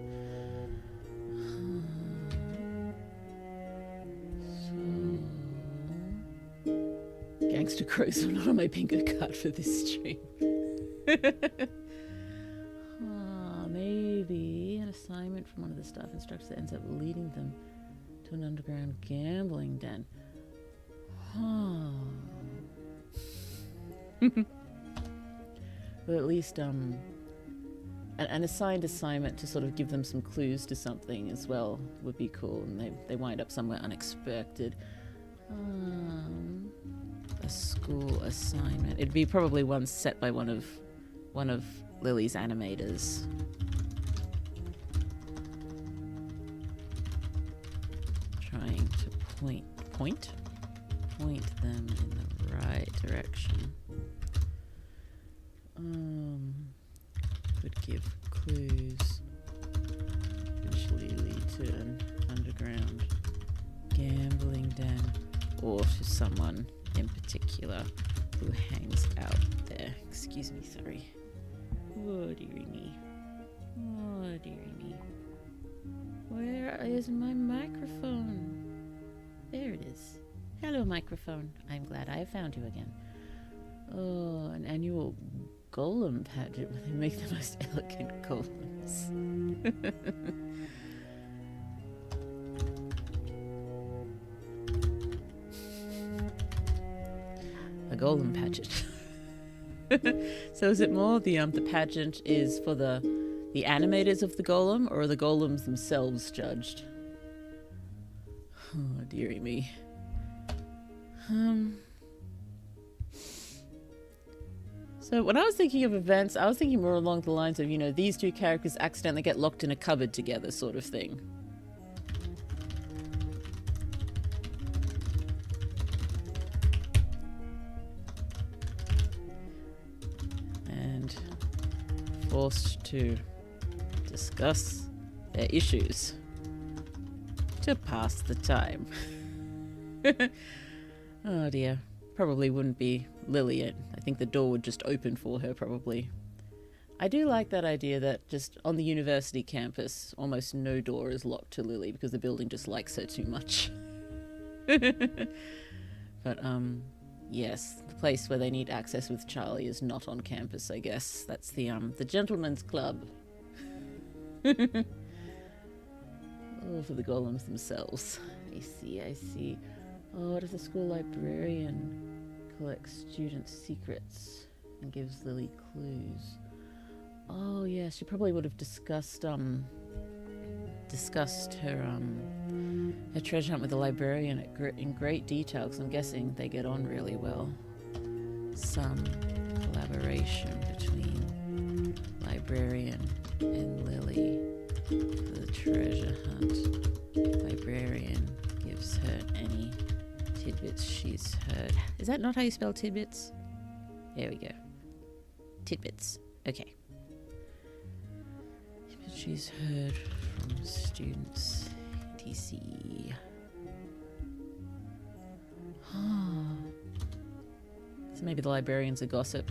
So, Gangster Crows are not on my bingo card for this stream. Maybe an assignment from one of the staff instructors that ends up leading them to an underground gambling den. But at least an assigned assignment to sort of give them some clues to something as well would be cool, and they wind up somewhere unexpected. A school assignment. It'd be probably one set by one of Lily's animators. Trying to point them in the right direction. Could give clues. Eventually lead to an underground gambling den, or to someone in particular who hangs out there. Excuse me, sorry. Oh, dearie me. Oh, dearie me. Where is my microphone? There it is. Hello, microphone. I'm glad I have found you again. Oh, an annual golem pageant where they make the most elegant golems. A golem pageant. So is it more the pageant is for the animators of the golem, or are the golems themselves judged? Oh, dearie me. So when I was thinking of events, I was thinking more along the lines of, you know, these two characters accidentally get locked in a cupboard together, sort of thing. And forced to discuss their issues to pass the time. Oh dear. Probably wouldn't be Lily. I think the door would just open for her, probably. I do like that idea that just on the university campus, almost no door is locked to Lily because the building just likes her too much. But, yes, the place where they need access with Charlie is not on campus, I guess. That's the gentleman's club. Oh, for the golems themselves. I see. Oh, what if the school librarian collects student secrets and gives Lily clues? Oh, yeah, she probably would have discussed her treasure hunt with the librarian in great detail, because I'm guessing they get on really well. Some collaboration between librarian and Lily for the treasure hunt. Librarian gives her any tidbits she's heard. Is that not how you spell tidbits? There we go. Tidbits. Okay. Tidbits she's heard from students. TC. So maybe the librarian's a gossip.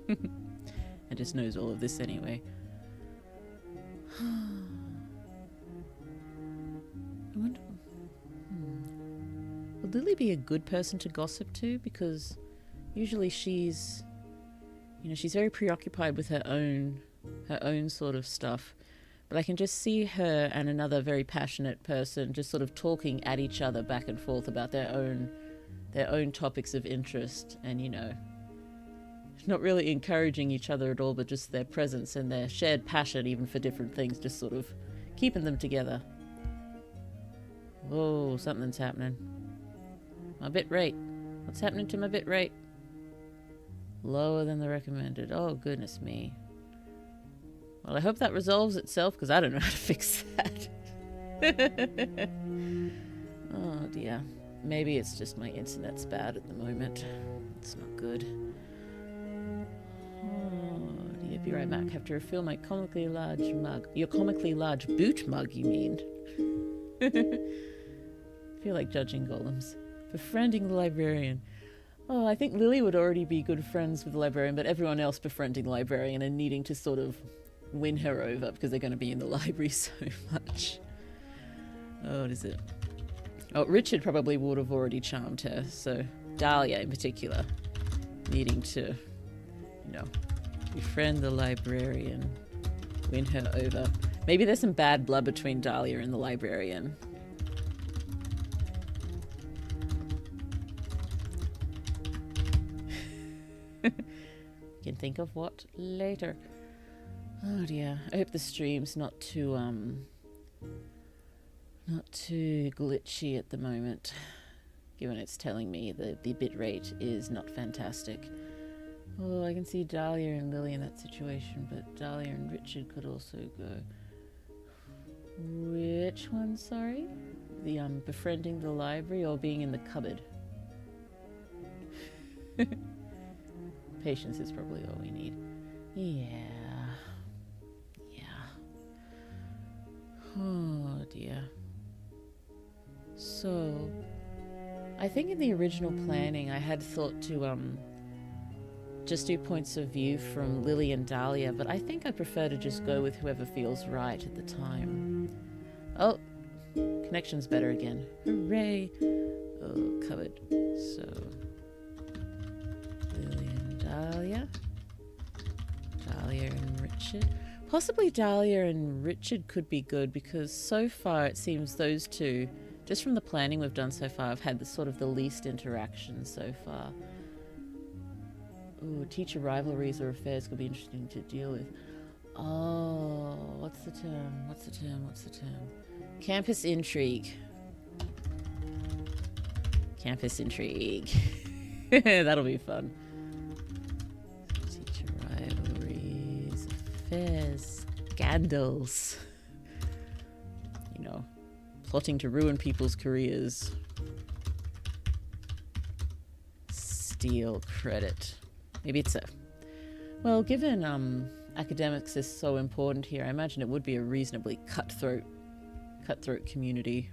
And just knows all of this anyway. Lily be a good person to gossip to? Because usually she's, you know, she's very preoccupied with her own sort of stuff. But I can just see her and another very passionate person just sort of talking at each other back and forth about their own topics of interest, and, you know, not really encouraging each other at all, but just their presence and their shared passion even for different things, just sort of keeping them together. Whoa, something's happening. My bit rate. What's happening to my bit rate? Lower than the recommended. Oh, goodness me. Well, I hope that resolves itself, because I don't know how to fix that. Oh, dear. Maybe it's just my internet's bad at the moment. It's not good. Oh, dear. Be right back. Have to refill my comically large mug. Your comically large boot mug, you mean? Feel like judging golems. Befriending the librarian. Oh, I think Lily would already be good friends with the librarian, but everyone else befriending the librarian and needing to sort of win her over because they're going to be in the library so much. Oh, what is it? Oh, Richard probably would have already charmed her, so Dahlia in particular needing to, you know, befriend the librarian, win her over. Maybe there's some bad blood between Dahlia and the librarian. Can think of what later. Oh dear. I hope the stream's not too glitchy at the moment, given it's telling me that the bitrate is not fantastic. Oh, I can see Dahlia and Lily in that situation, but Dahlia and Richard could also go. Which one, sorry? The befriending the library or being in the cupboard? Patience is probably all we need. Yeah. Oh dear. So, I think in the original planning I had thought to just do points of view from Lily and Dahlia, but I think I'd prefer to just go with whoever feels right at the time. Oh, connection's better again. Hooray! Oh, covered. So, Lily and Dahlia. Dahlia and Richard. Possibly Dahlia and Richard could be good, because so far it seems those two, just from the planning we've done so far, have had the sort of the least interaction so far. Ooh, teacher rivalries or affairs could be interesting to deal with. Oh, what's the term? Campus intrigue. Campus intrigue. That'll be fun. Teacher rivalries, affairs, scandals. You know, plotting to ruin people's careers. Steal credit. Maybe it's a... Well, given academics is so important here, I imagine it would be a reasonably cutthroat community.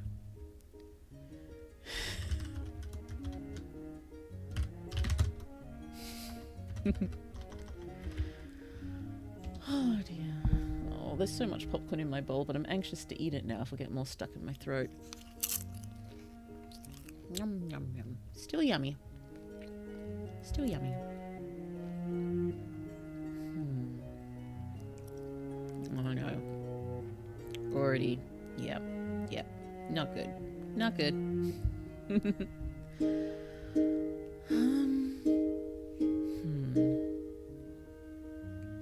Oh dear. Oh, there's so much popcorn in my bowl, but I'm anxious to eat it now if I get more stuck in my throat. Yum, yum, yum. Still yummy. Still yummy. Oh no. Already. Yep. Not good. Not good.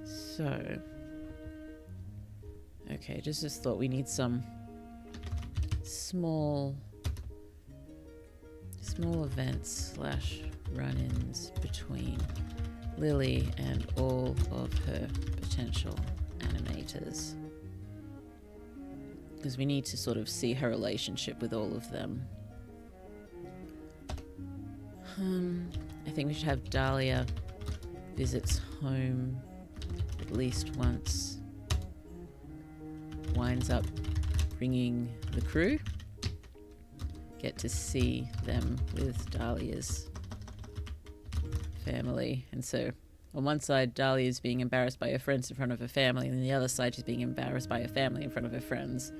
So. Okay, just thought we need some small events / run-ins between Lily and all of her potential animators, because we need to sort of see her relationship with all of them. I think we should have Dahlia visits home at least once, winds up bringing the crew, get to see them with Dahlia's family. And so on one side, Dahlia is being embarrassed by her friends in front of her family, and on the other side, she's being embarrassed by her family in front of her friends.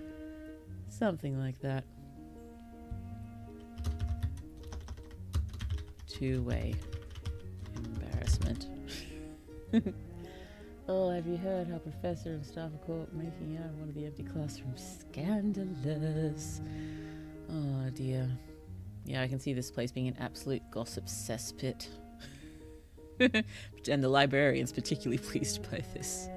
Something like that. two-way embarrassment. Oh, have you heard how professor and staff are caught making out of one of the empty classrooms? Scandalous. Oh dear. Yeah, I can see this place being an absolute gossip cesspit. And the librarian's particularly pleased by this.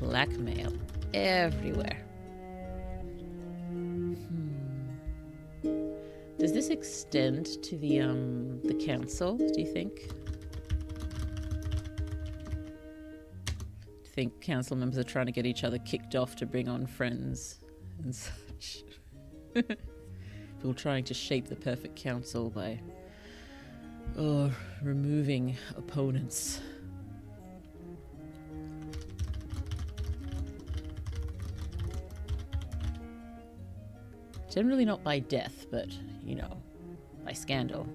Blackmail everywhere. Does this extend to the council, do you think? Do you think council members are trying to get each other kicked off to bring on friends and such? People trying to shape the perfect council by removing opponents. Generally not by death, but, you know, by scandal.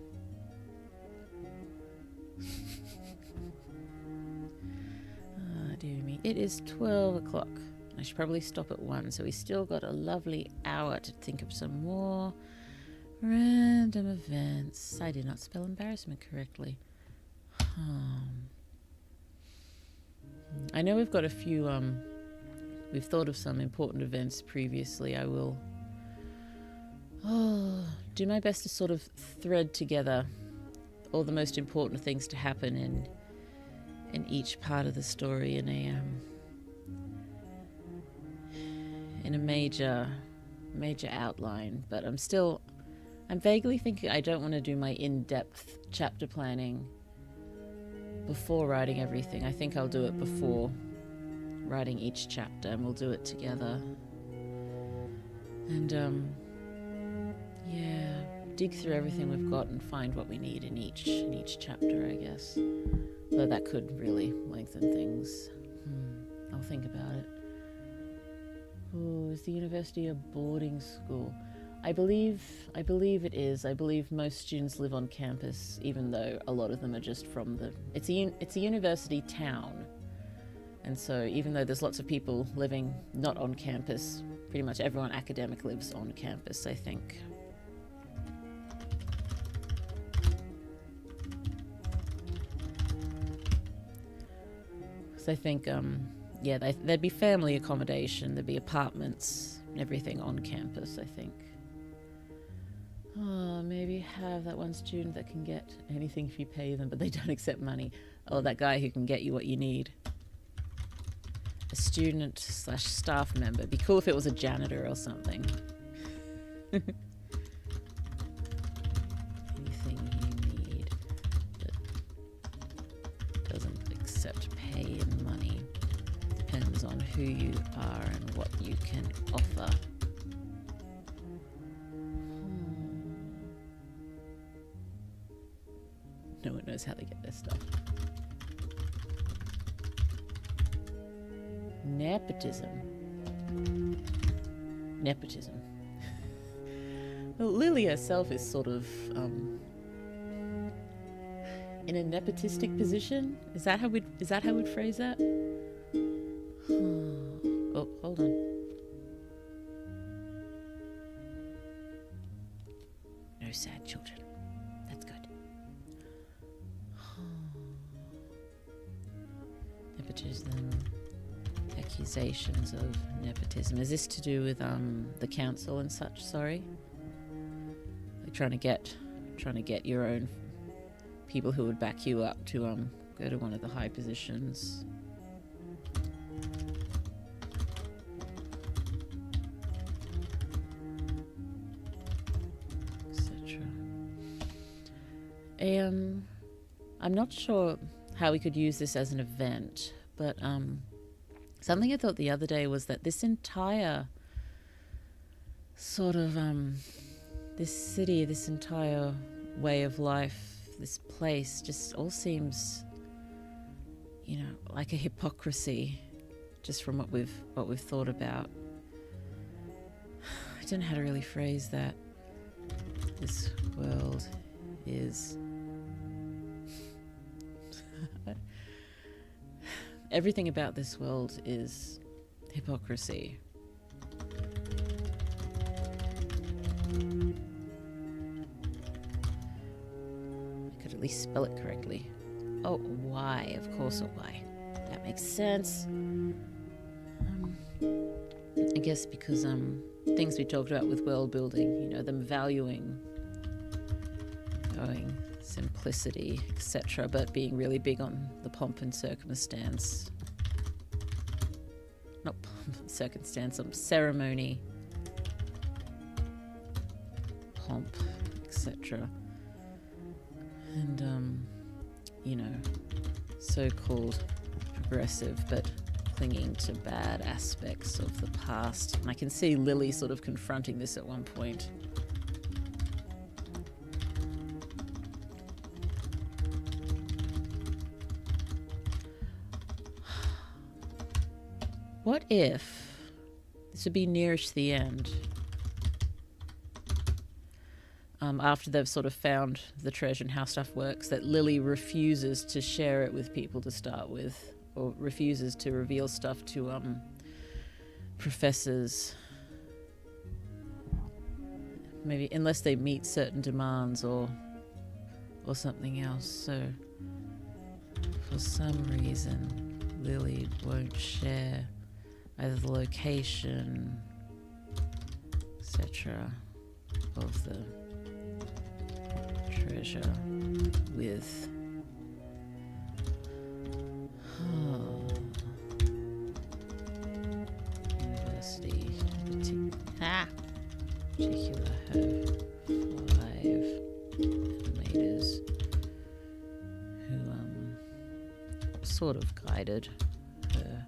Dear me. It is 12 o'clock. I should probably stop at 1, so we still got a lovely hour to think of some more random events. I did not spell embarrassment correctly. I know we've got a few, we've thought of some important events previously. I will do my best to sort of thread together all the most important things to happen in each part of the story in a major outline. But I'm vaguely thinking I don't want to do my in-depth chapter planning before writing everything. I think I'll do it before writing each chapter, and we'll do it together. And yeah, dig through everything we've got and find what we need in each chapter, I guess. Though that could really lengthen things. I'll think about it. Oh, is the university a boarding school? I believe it is. I believe most students live on campus, even though a lot of them are just from the... It's a university town. And so even though there's lots of people living not on campus, pretty much everyone academic lives on campus, I think. So I think, yeah, there'd be family accommodation, there'd be apartments, and everything on campus, I think. Oh, maybe have that one student that can get anything if you pay them, but they don't accept money. Oh, that guy who can get you what you need. A student / staff member. It'd be cool if it was a janitor or something. Anything you need that doesn't accept pay in money. Depends on who you are and what you can offer. No one knows how they get their stuff. Nepotism. Well, Lily herself is sort of in a nepotistic position. Is that how we'd phrase that? Oh, hold on. No sad children. That's good. Nepotism. Accusations of nepotism. Is this to do with the council and such? Sorry, like trying to get your own people who would back you up to go to one of the high positions. Etc. I'm not sure how we could use this as an event, but something I thought the other day was that this entire sort of this city, this entire way of life, this place just all seems, you know, like a hypocrisy, just from what we've thought about. I don't know how to really phrase that. This world is everything about this world is hypocrisy. I could at least spell it correctly. Oh, Y, of course a Y. That makes sense. I guess because things we talked about with world building, you know, them valuing simplicity, etc., but being really big on the pomp and circumstance. Not pomp and circumstance, ceremony, pomp, etc. And you know, so-called progressive, but clinging to bad aspects of the past. And I can see Lily sort of confronting this at one point. What if this would be nearish the end? After they've sort of found the treasure and how stuff works, that Lily refuses to share it with people to start with, or refuses to reveal stuff to professors. Maybe unless they meet certain demands or something else. So for some reason Lily won't share either the location, etc., of the treasure with university particular have 5 animators who sort of guided her.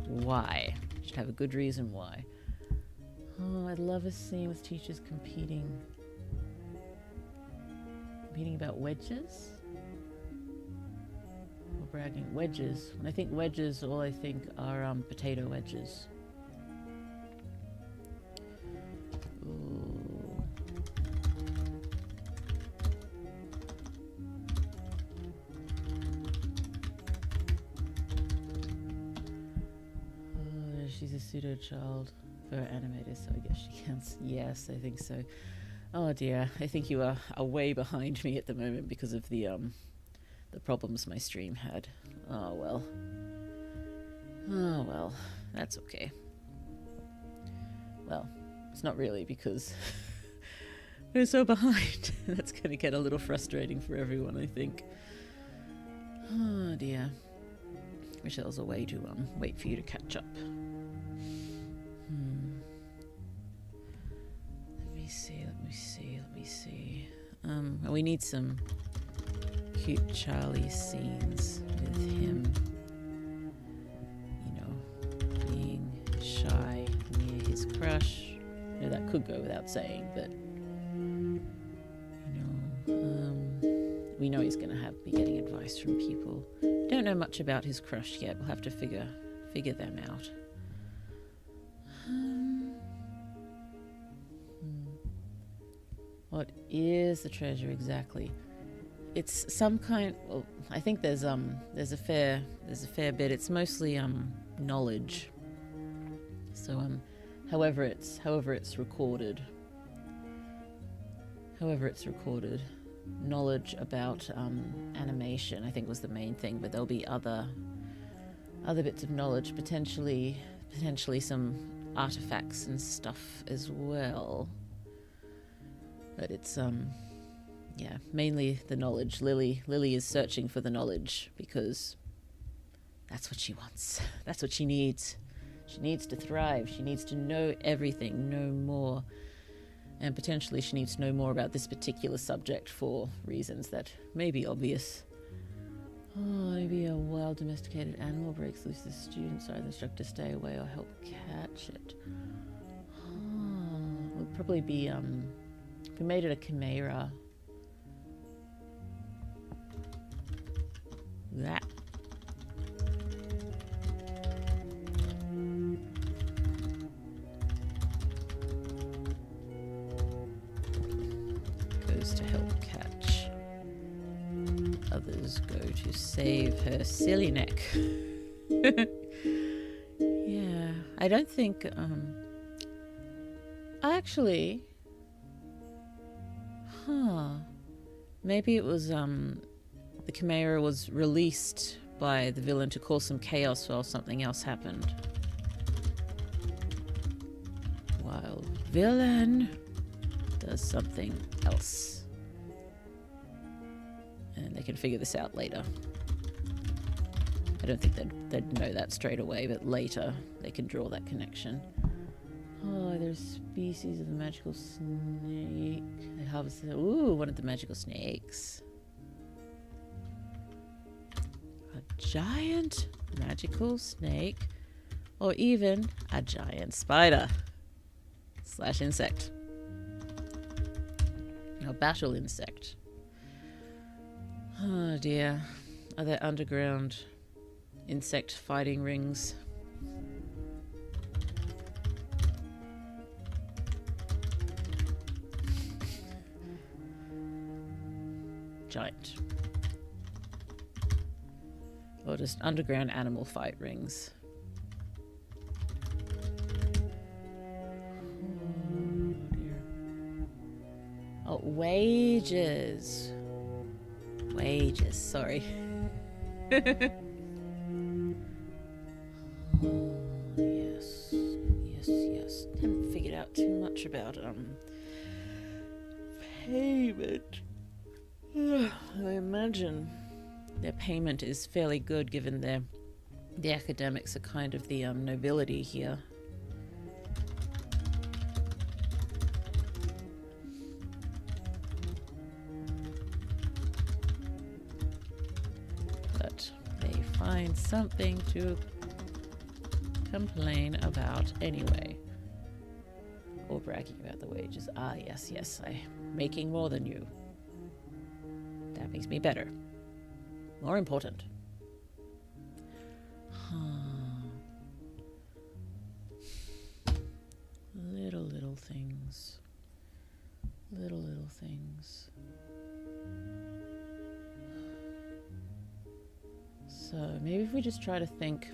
Why? Should have a good reason why. Oh, I'd love a scene with teachers competing about wedges? Or bragging wedges. When I think wedges, all I think are potato wedges. Ooh. Oh, she's a pseudo child for animators, so I guess she counts. Yes, I think so. Oh dear, I think you are way behind me at the moment because of the problems my stream had. Oh well, that's okay. Well, it's not really because we're so behind. That's going to get a little frustrating for everyone, I think. Oh dear. Wish there was a way to wait for you to catch up. Let me see. We need some cute Charlie scenes with him, you know, being shy near his crush. You know, that could go without saying, but you know, we know he's going to be getting advice from people. Don't know much about his crush yet. We'll have to figure them out. What is the treasure exactly? It's some kind. Well, I think there's a fair bit. It's mostly knowledge. So however it's recorded. Knowledge about animation, I think, was the main thing. But there'll be other bits of knowledge, potentially some artifacts and stuff as well. But it's mainly the knowledge. Lily is searching for the knowledge because that's what she wants. That's what she needs. She needs to thrive. She needs to know everything, know more. And potentially she needs to know more about this particular subject for reasons that may be obvious. Oh, maybe a wild domesticated animal breaks loose the student, so the instructor stay away or help catch it. Oh, it would probably be if we made it a chimera. That. Goes to help catch. Others go to save her silly neck. Yeah, I don't think. Actually, Huh. Maybe it was, the Chimera was released by the villain to cause some chaos while something else happened. While villain does something else. And they can figure this out later. I don't think they'd know that straight away, but later they can draw that connection. Oh, there's species of the magical snake. They harvested. Ooh, one of the magical snakes. A giant magical snake, or even a giant spider / insect. A battle insect. Oh dear. Are there underground insect fighting rings? Giant. Or just underground animal fight rings. Oh dear. Oh, wages. Wages, sorry. Oh, yes. Yes, yes. Haven't figured out too much about payment. I imagine their payment is fairly good, given the academics are kind of the nobility here. But they find something to complain about anyway. Or bragging about the wages. Ah, yes, yes, I'm making more than you. That makes me better. More important. Little things. Little things. So maybe if we just try to think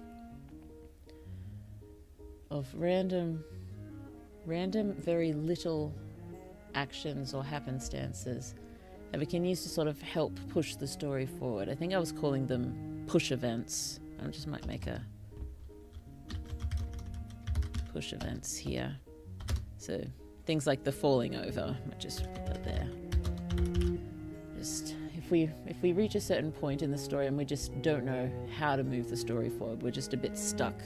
of random, very little actions or happenstances that we can use to sort of help push the story forward. I think I was calling them push events. I just might make a push events here. So things like the falling over, I might just put that there. Just if we reach a certain point in the story and we just don't know how to move the story forward, we're just a bit stuck.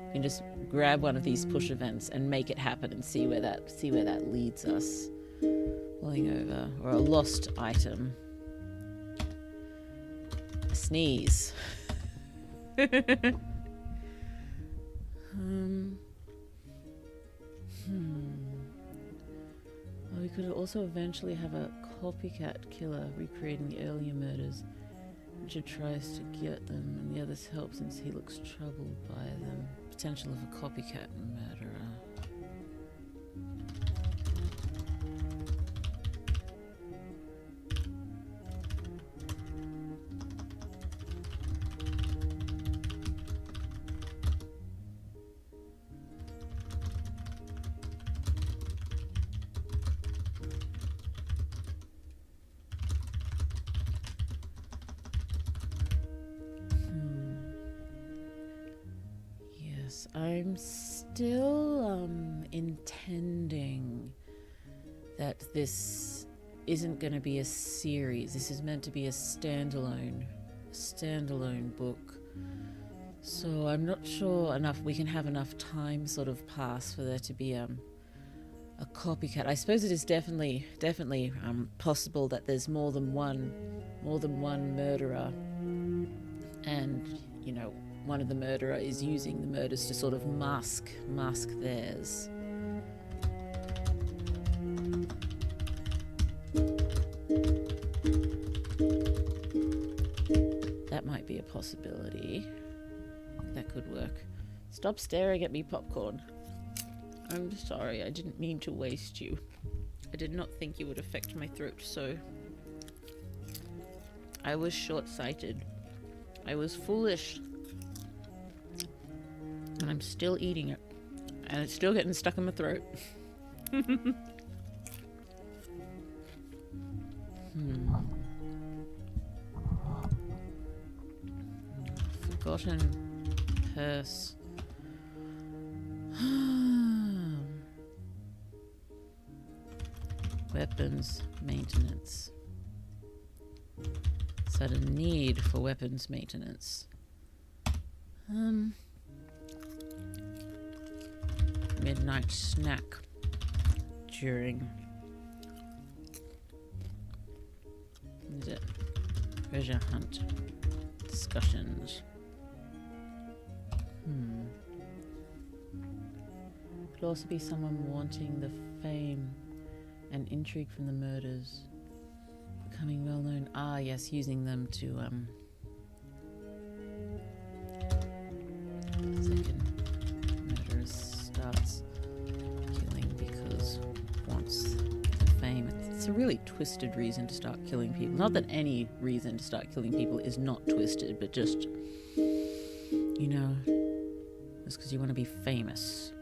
We can just grab one of these push events and make it happen and see where that leads us. Falling over, or a lost item. A sneeze. Well, we could also eventually have a copycat killer recreating the earlier murders. Richard tries to get them, and the others help since he looks troubled by them. Potential of a copycat murderer. I'm still intending that this isn't going to be a series. This is meant to be a standalone book. So I'm not sure we can have enough time sort of pass for there to be a copycat. I suppose it is definitely possible that there's more than one murderer, and you know, one of the murderer is using the murders to sort of mask theirs. That might be a possibility. That could work. Stop staring at me, Popcorn. I'm sorry, I didn't mean to waste you. I did not think you would affect my throat, so I was short-sighted. I was foolish. And I'm still eating it. And it's still getting stuck in my throat. Forgotten purse. Weapons maintenance. Sudden need for weapons maintenance. Midnight snack during. What is it? Treasure hunt discussions. Could also be someone wanting the fame and intrigue from the murders, becoming well known. Ah, yes, using them to second murderer starts killing because wants the fame. It's a really twisted reason to start killing people. Not that any reason to start killing people is not twisted, but just, you know, just because you want to be famous.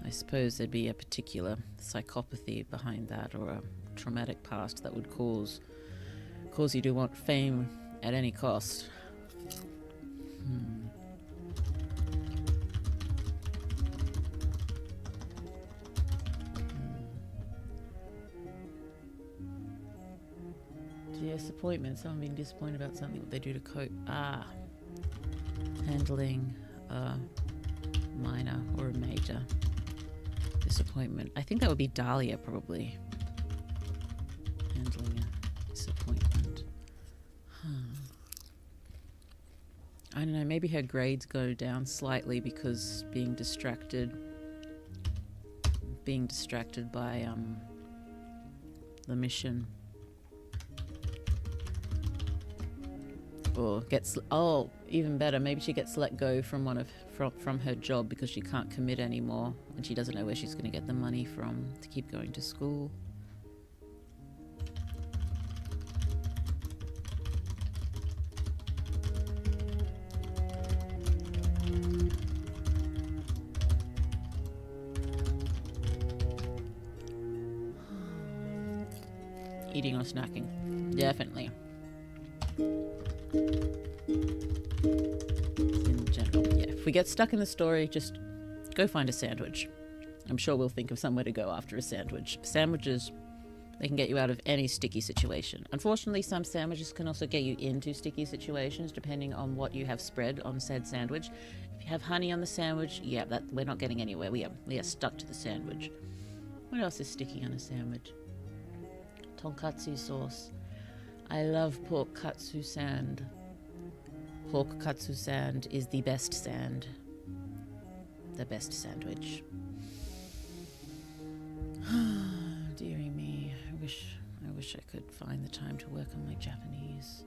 I suppose there'd be a particular psychopathy behind that, or a traumatic past that would cause you to want fame at any cost. Disappointment. Someone being disappointed about something, what they do to cope. Handling a minor or a major disappointment. I think that would be Dahlia, probably. Handling a disappointment. I don't know, maybe her grades go down slightly because being distracted by the mission. Or gets, even better, maybe she gets let go from from her job because she can't commit anymore and she doesn't know where she's going to get the money from to keep going to school. Eating or snacking, definitely. In general, yeah. If we get stuck in the story, just go find a sandwich. I'm sure we'll think of somewhere to go after a sandwich. Sandwiches, they can get you out of any sticky situation. Unfortunately, some sandwiches can also get you into sticky situations depending on what you have spread on said sandwich. If you have honey on the sandwich, yeah, that we're not getting anywhere. We are stuck to the sandwich. What else is sticky on a sandwich? Tonkatsu sauce. I love pork katsu sand. Pork katsu sand is the best sand. The best sandwich. Dearie me, I wish I could find the time to work on my Japanese.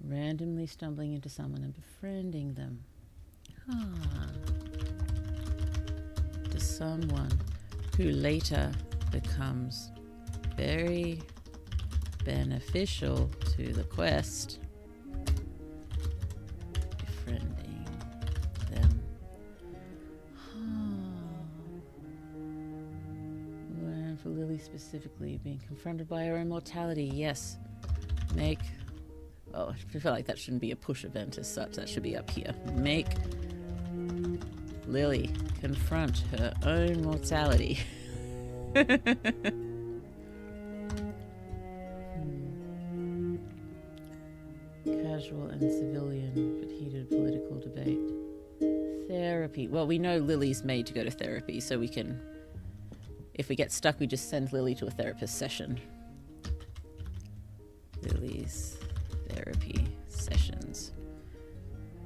Randomly stumbling into someone and befriending them. To someone who later becomes very beneficial to the quest. Befriending them. And for Lily specifically, being confronted by her own mortality. Yes. I feel like that shouldn't be a push event as such. That should be up here. Make Lily confront her own mortality. Casual and civilian, but heated political debate. Therapy. Well, we know Lily's made to go to therapy, so we can, if we get stuck, we just send Lily to a therapist session. Lily's therapy sessions.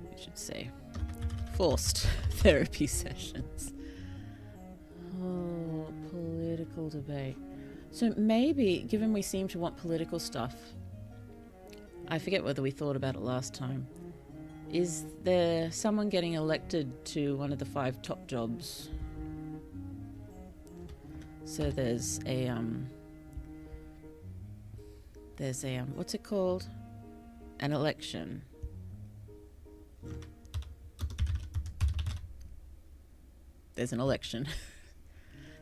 We should say forced therapy sessions. Oh, political debate. So maybe, given we seem to want political stuff, I forget whether we thought about it last time, is there someone getting elected to one of the 5 top jobs? So there's a what's it called? An election. There's an election.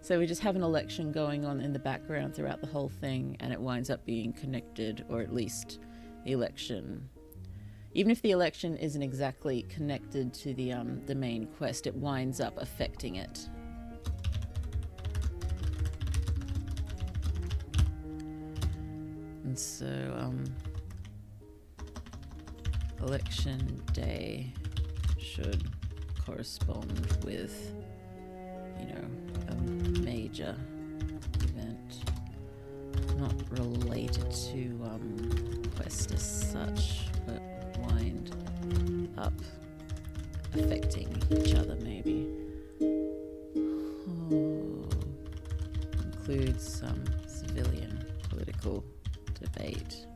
So we just have an election going on in the background throughout the whole thing, and it winds up being connected, or at least the election. Even if the election isn't exactly connected to the main quest, it winds up affecting it. And so, election day should correspond with, you know, a major event, not related to quest as such, but wind up affecting each other maybe. Oh, includes some civilian political debate.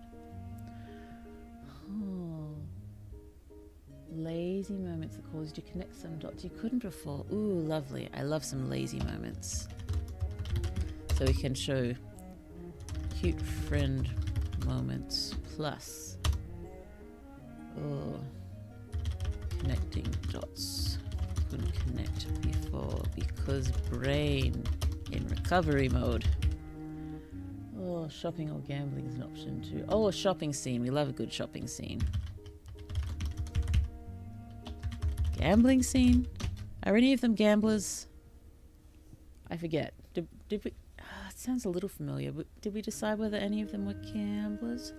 Oh. Lazy moments that caused you to connect some dots you couldn't before. Ooh, lovely. I love some lazy moments. So we can show cute friend moments plus connecting dots couldn't connect before because brain in recovery mode. Oh, shopping or gambling is an option too. Oh, a shopping scene. We love a good shopping scene. Gambling scene? Are any of them gamblers? I forget. Did we... it sounds a little familiar. Did we decide whether any of them were gamblers?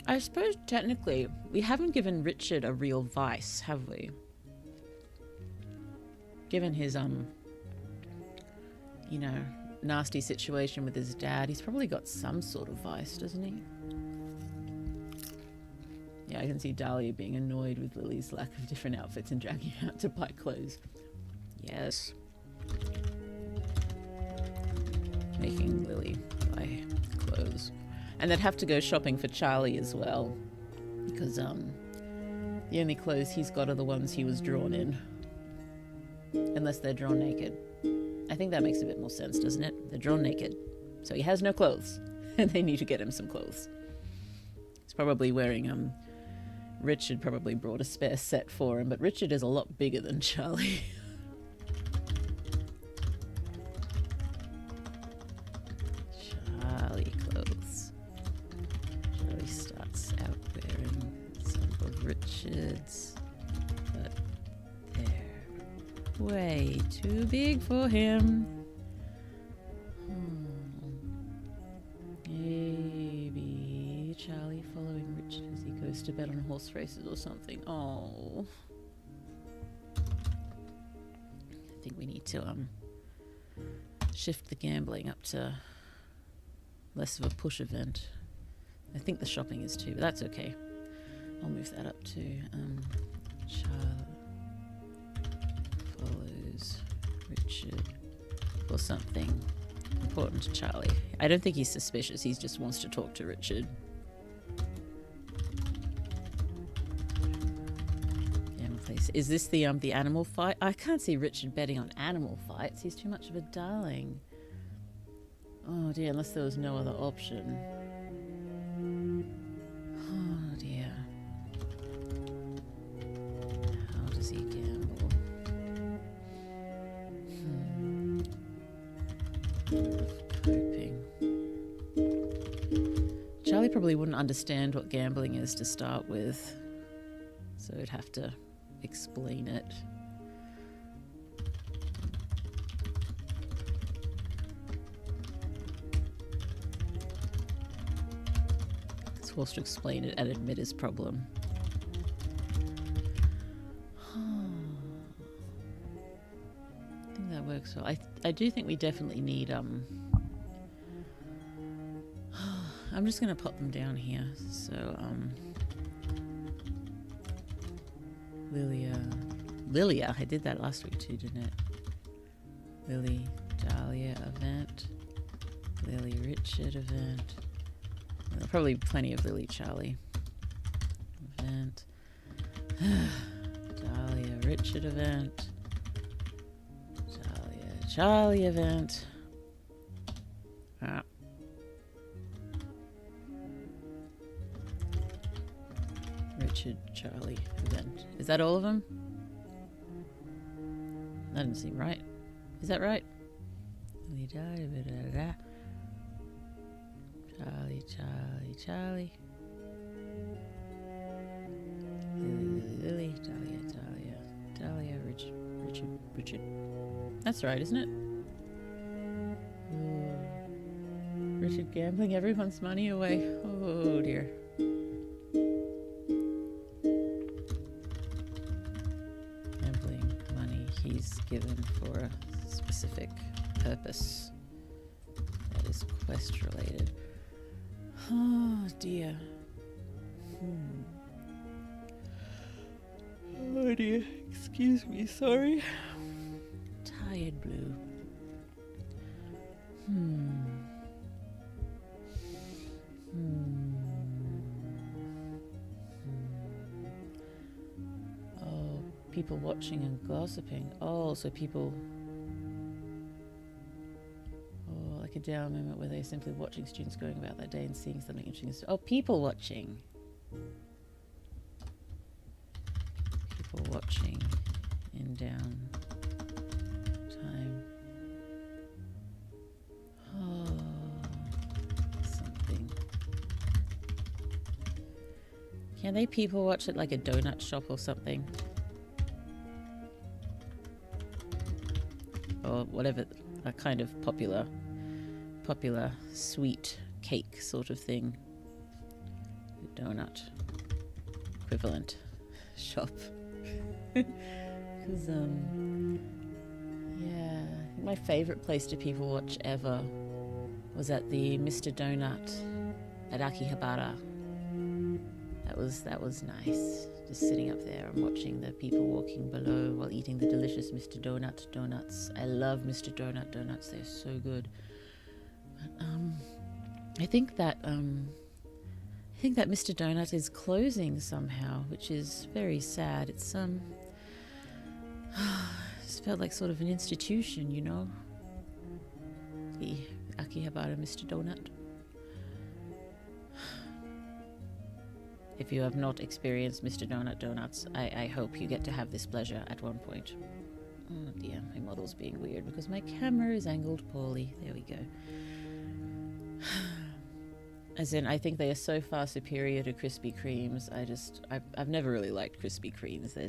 I suppose technically we haven't given Richard a real vice, have we? Given his, you know, nasty situation with his dad, he's probably got some sort of vice, doesn't he? Yeah, I can see Dahlia being annoyed with Lily's lack of different outfits and dragging her out to buy clothes. Yes. Making Lily buy clothes. And they'd have to go shopping for Charlie as well. Because, the only clothes he's got are the ones he was drawn in. Unless they're drawn naked. I think that makes a bit more sense, doesn't it? They're drawn naked. So he has no clothes. And they need to get him some clothes. He's probably wearing, Richard probably brought a spare set for him, but Richard is a lot bigger than Charlie. Charlie clothes. Charlie starts out wearing some of Richard's, but they're way too big for him. Maybe Charlie following Richard as he goes to bet on horse races or something. Oh. I think we need to shift the gambling up to less of a push event. I think the shopping is too, but that's okay. I'll move that up to Charlie follows Richard or something important to Charlie. I don't think he's suspicious. He just wants to talk to Richard. Is this the animal fight? I can't see Richard betting on animal fights. He's too much of a darling. Oh dear, unless there was no other option. Oh dear. How does he gamble? Coping. Charlie probably wouldn't understand what gambling is to start with, so he'd have to explain it. He's forced to explain it and admit his problem. I think that works well. I do think we definitely need I'm just gonna pop them down here. So Lilia, I did that last week too, didn't it? Lily Dahlia event, Lily Richard event. Probably plenty of Lily Charlie event. Dahlia Richard event. Dahlia Charlie event. Richard Charlie event. Is that all of them? That didn't seem right. Is that right? Charlie, Charlie, Charlie. Lily, Dahlia, Dahlia, Dahlia, Richard. That's right, isn't it? Richard gambling everyone's money away. Oh dear. Gambling money he's given for a specific purpose that is quest related. Oh dear. Oh dear. Excuse me, sorry. Tired blue. Oh, people watching and gossiping. Oh, so people... Oh, like a down moment where they're simply watching students going about that day and seeing something interesting. Oh, people watching. People watching in down time. Oh, something. Can they people watch at like a donut shop or something? Or whatever, a kind of popular sweet cake sort of thing. Donut equivalent shop. Because, yeah, I think my favourite place to people watch ever was at the Mr. Donut at Akihabara. That was nice. Just sitting up there and watching the people walking below while eating the delicious Mr. Donut donuts. I love Mr. Donut donuts. They're so good. But, I think that Mr. Donut is closing somehow, which is very sad. It's it's felt like sort of an institution, you know. The Akihabara Mr. Donut. If you have not experienced Mr. Donut donuts, I hope you get to have this pleasure at one point. Oh dear, my model's being weird because my camera is angled poorly. There we go. As in, I think they are so far superior to Krispy Kremes. I've never really liked Krispy Kremes. They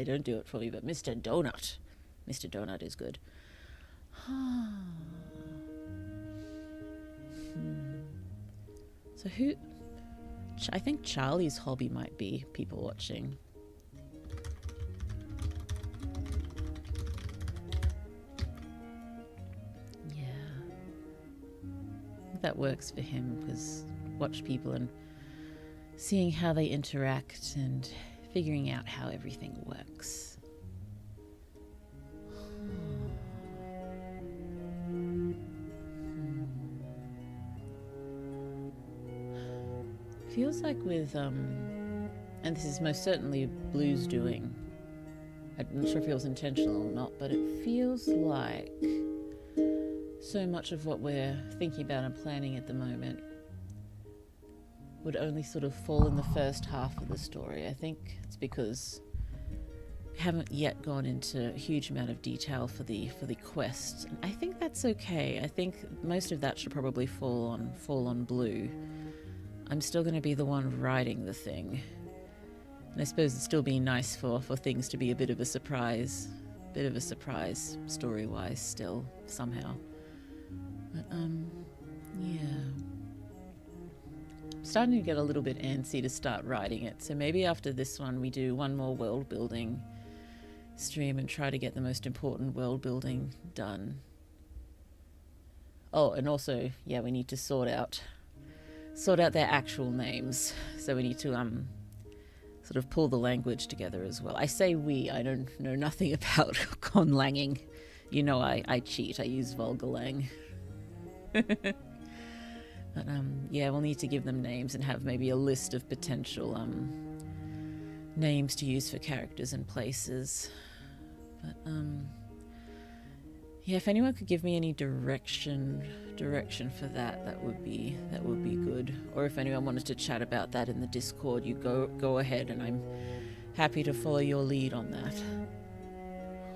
don't do it for me. But Mr. Donut is good. So who? I think Charlie's hobby might be people watching. That works for him because watch people and seeing how they interact and figuring out how everything works. Feels like with and this is most certainly Blue's doing. I'm not sure if it was intentional or not, but it feels like so much of what we're thinking about and planning at the moment would only sort of fall in the first half of the story. I think it's because we haven't yet gone into a huge amount of detail for the quest. And I think that's okay. I think most of that should probably fall on Blue. I'm still going to be the one writing the thing. And I suppose it'd still be nice for things to be a bit of a surprise story-wise still, somehow. But, yeah. I'm starting to get a little bit antsy to start writing it, so maybe after this one we do one more world building stream and try to get the most important world building done. Oh, and also, yeah, we need to sort out their actual names, so we need to sort of pull the language together as well. I say we, I don't know nothing about conlanging. You know, I cheat, I use vulgalang. But yeah, we'll need to give them names and have maybe a list of potential names to use for characters and places. But yeah, if anyone could give me any direction for that would be good. Or if anyone wanted to chat about that in the Discord, you go ahead, and I'm happy to follow your lead on that.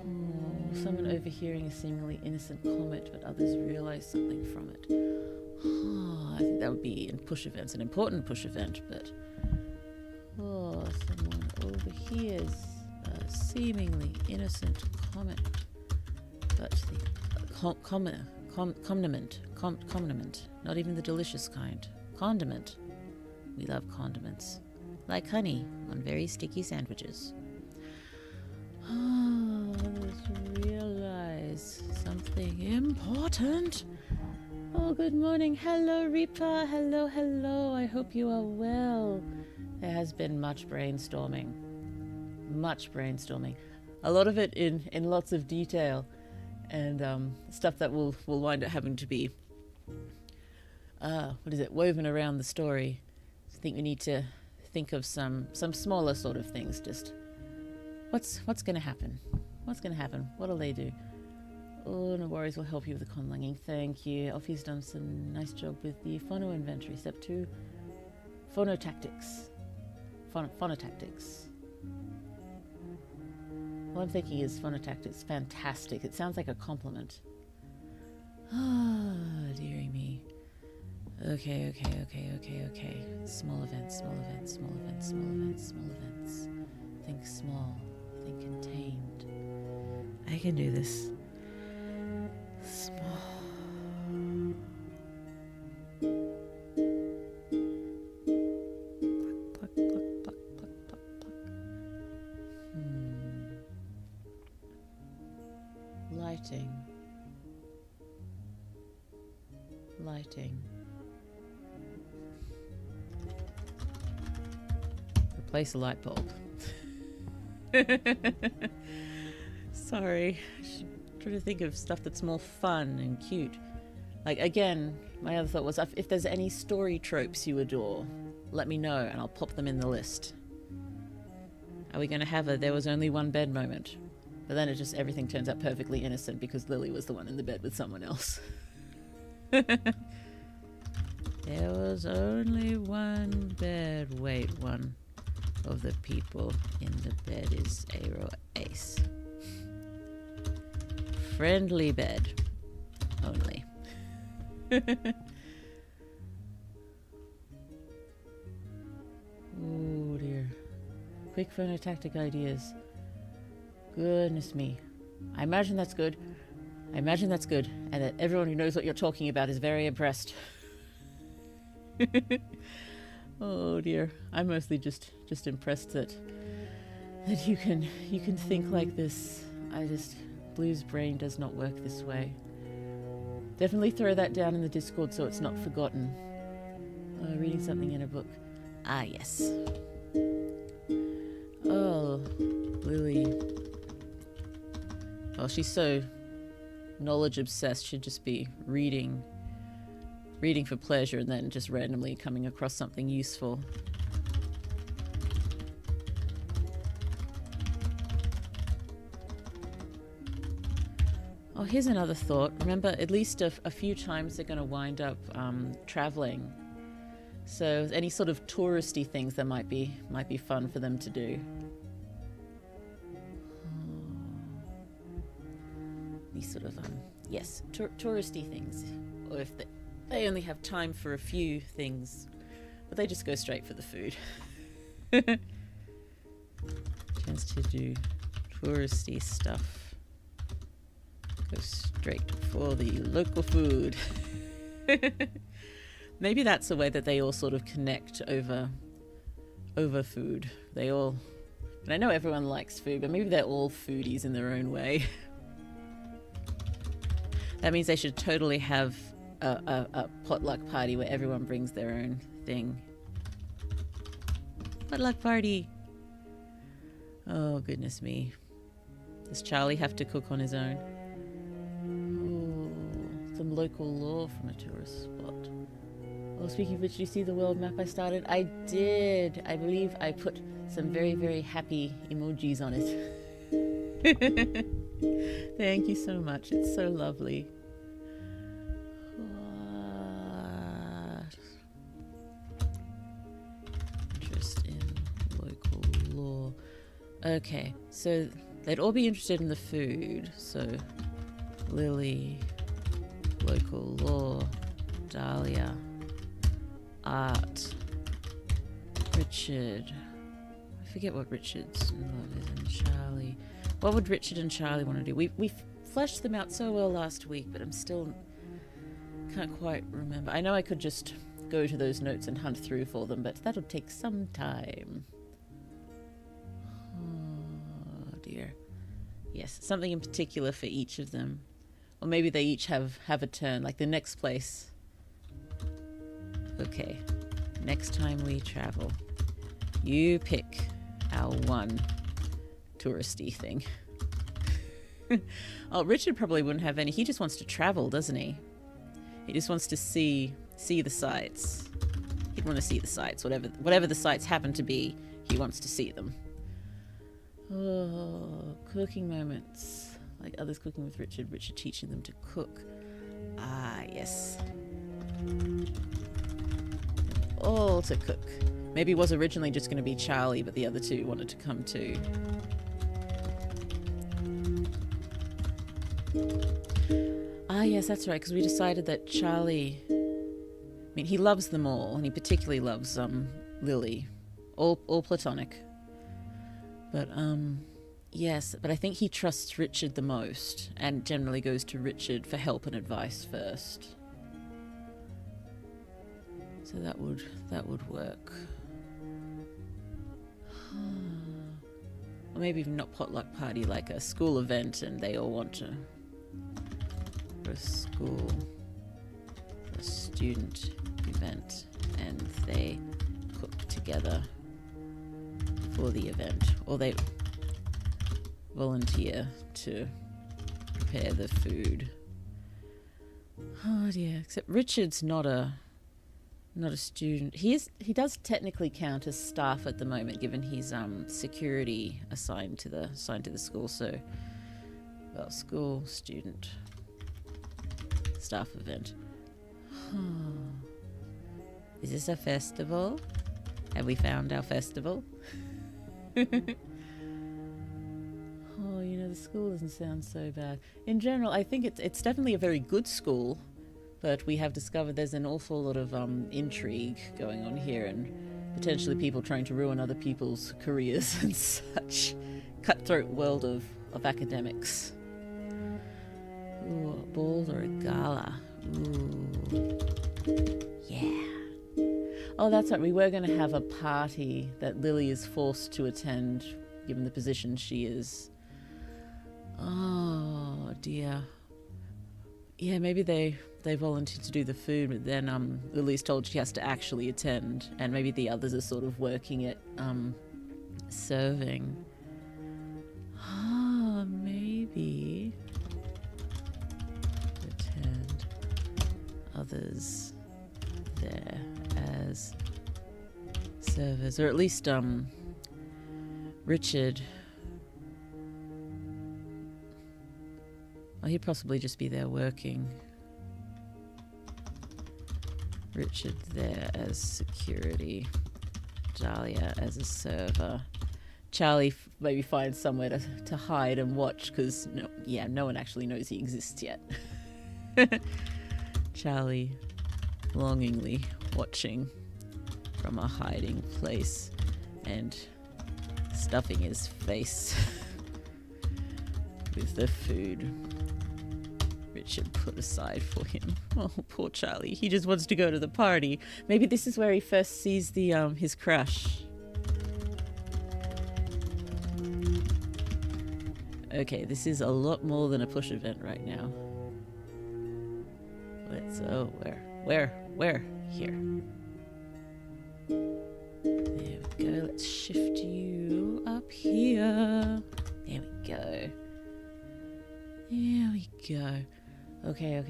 Oh, someone overhearing a seemingly innocent comment, but others realize something from it. I think that would be in push events, an important push event, but someone overhears a seemingly innocent comment, but the condiment, not even the delicious kind. Condiment. We love condiments. Like honey on very sticky sandwiches. Others realize something important. Oh, good morning. Hello, Reaper. Hello, hello. I hope you are well. There has been much brainstorming. Much brainstorming. A lot of it in lots of detail. And stuff that will wind up having to be woven around the story. I think we need to think of some smaller sort of things. Just what's going to happen? What's going to happen? What'll they do? Oh, no worries. We'll help you with the conlanging. Thank you. Alfie's done some nice job with the phono inventory. Step 2, phonotactics. Phonotactics. All I'm thinking is phonotactics. Fantastic. It sounds like a compliment. Ah, dearie me. Okay. Small events. Think small. Think contained. I can do this. Small. Pluck. Lighting. Replace a light bulb. Sorry. I should try to think of stuff that's more fun and cute. Like, again, my other thought was, if there's any story tropes you adore, let me know and I'll pop them in the list. Are we going to have a there was only one bed moment? But then everything turns out perfectly innocent because Lily was the one in the bed with someone else. There was only one bed. Wait, one of the people in the bed is Aero Ace. Friendly bed. Only. Oh dear. Quick phonotactic ideas. Goodness me. I imagine that's good. And that everyone who knows what you're talking about is very impressed. Oh dear. I'm mostly just impressed that you can think like this. Blue's brain does not work this way. Definitely throw that down in the Discord so it's not forgotten. Reading something in a book. Ah, yes. Oh, Lily. Oh, she's so knowledge obsessed. She'd just be reading for pleasure and then just randomly coming across something useful. Oh, here's another thought. Remember, at least a few times they're going to wind up traveling. So any sort of touristy things that might be fun for them to do. These sort of yes, touristy things, or if they only have time for a few things, but they just go straight for the food. Tends to do touristy stuff. Go straight for the local food. Maybe that's the way that they all sort of connect over food. And I know everyone likes food, but maybe they're all foodies in their own way. That means they should totally have a potluck party where everyone brings their own thing. Potluck party! Oh, goodness me. Does Charlie have to cook on his own? Oh, some local lore from a tourist spot. Oh, speaking of which, did you see the world map I started? I did! I believe I put some very, very happy emojis on it. Thank you so much. It's so lovely. Interest in local lore. Okay, so they'd all be interested in the food. So Lily, local law, Dahlia, art, Richard. I forget what Richard's love is, and Charlie. What would Richard and Charlie want to do? We fleshed them out so well last week, but I'm still can't quite remember. I know I could just go to those notes and hunt through for them, but that'll take some time. Oh dear. Yes, something in particular for each of them. Or maybe they each have a turn, like the next place. Okay, next time we travel, you pick our one touristy thing. Oh, Richard probably wouldn't have any. He just wants to travel, doesn't he? He just wants to see the sights. He'd want to see the sights, whatever the sights happen to be. He wants to see them. Oh, cooking moments. Like others cooking with Richard. Richard teaching them to cook. Ah, yes. All to cook. Maybe it was originally just going to be Charlie, but the other two wanted to come too. Ah, yes, that's right, because we decided that Charlie... I mean, he loves them all, and he particularly loves Lily. All platonic. But, yes, but I think he trusts Richard the most, and generally goes to Richard for help and advice first. So that would work. Or maybe even not potluck party, like a school event, and they all want to... For a school, for a student event, and they cook together for the event, or they volunteer to prepare the food. Oh dear, except Richard's not a student. He does technically count as staff at the moment, given his security assigned to the school. So, well, school, student, staff event. Is this a festival? Have we found our festival? Oh, you know, the school doesn't sound so bad. In general, I think it's definitely a very good school, but we have discovered there's an awful lot of intrigue going on here, and potentially people trying to ruin other people's careers and such. Cutthroat world of academics. Ooh, a ball or a gala. Ooh. Yeah. Oh, that's right. We were going to have a party that Lily is forced to attend, given the position she is. Oh, dear. Yeah, maybe they volunteered to do the food, but then Lily's told she has to actually attend, and maybe the others are sort of working at serving. Ah, maybe attend, others there as servers, or at least Richard. Oh, he'd possibly just be there working. Richard there as security, Dahlia as a server. Charlie maybe finds somewhere to hide and watch, because no one actually knows he exists yet. Charlie longingly watching from a hiding place and stuffing his face with the food Richard put aside for him. Oh, poor Charlie. He just wants to go to the party. Maybe this is where he first sees the his crush. Okay, this is a lot more than a push event right now. Where? Here. There we go. Let's shift you up here. There we go. There we go. Okay.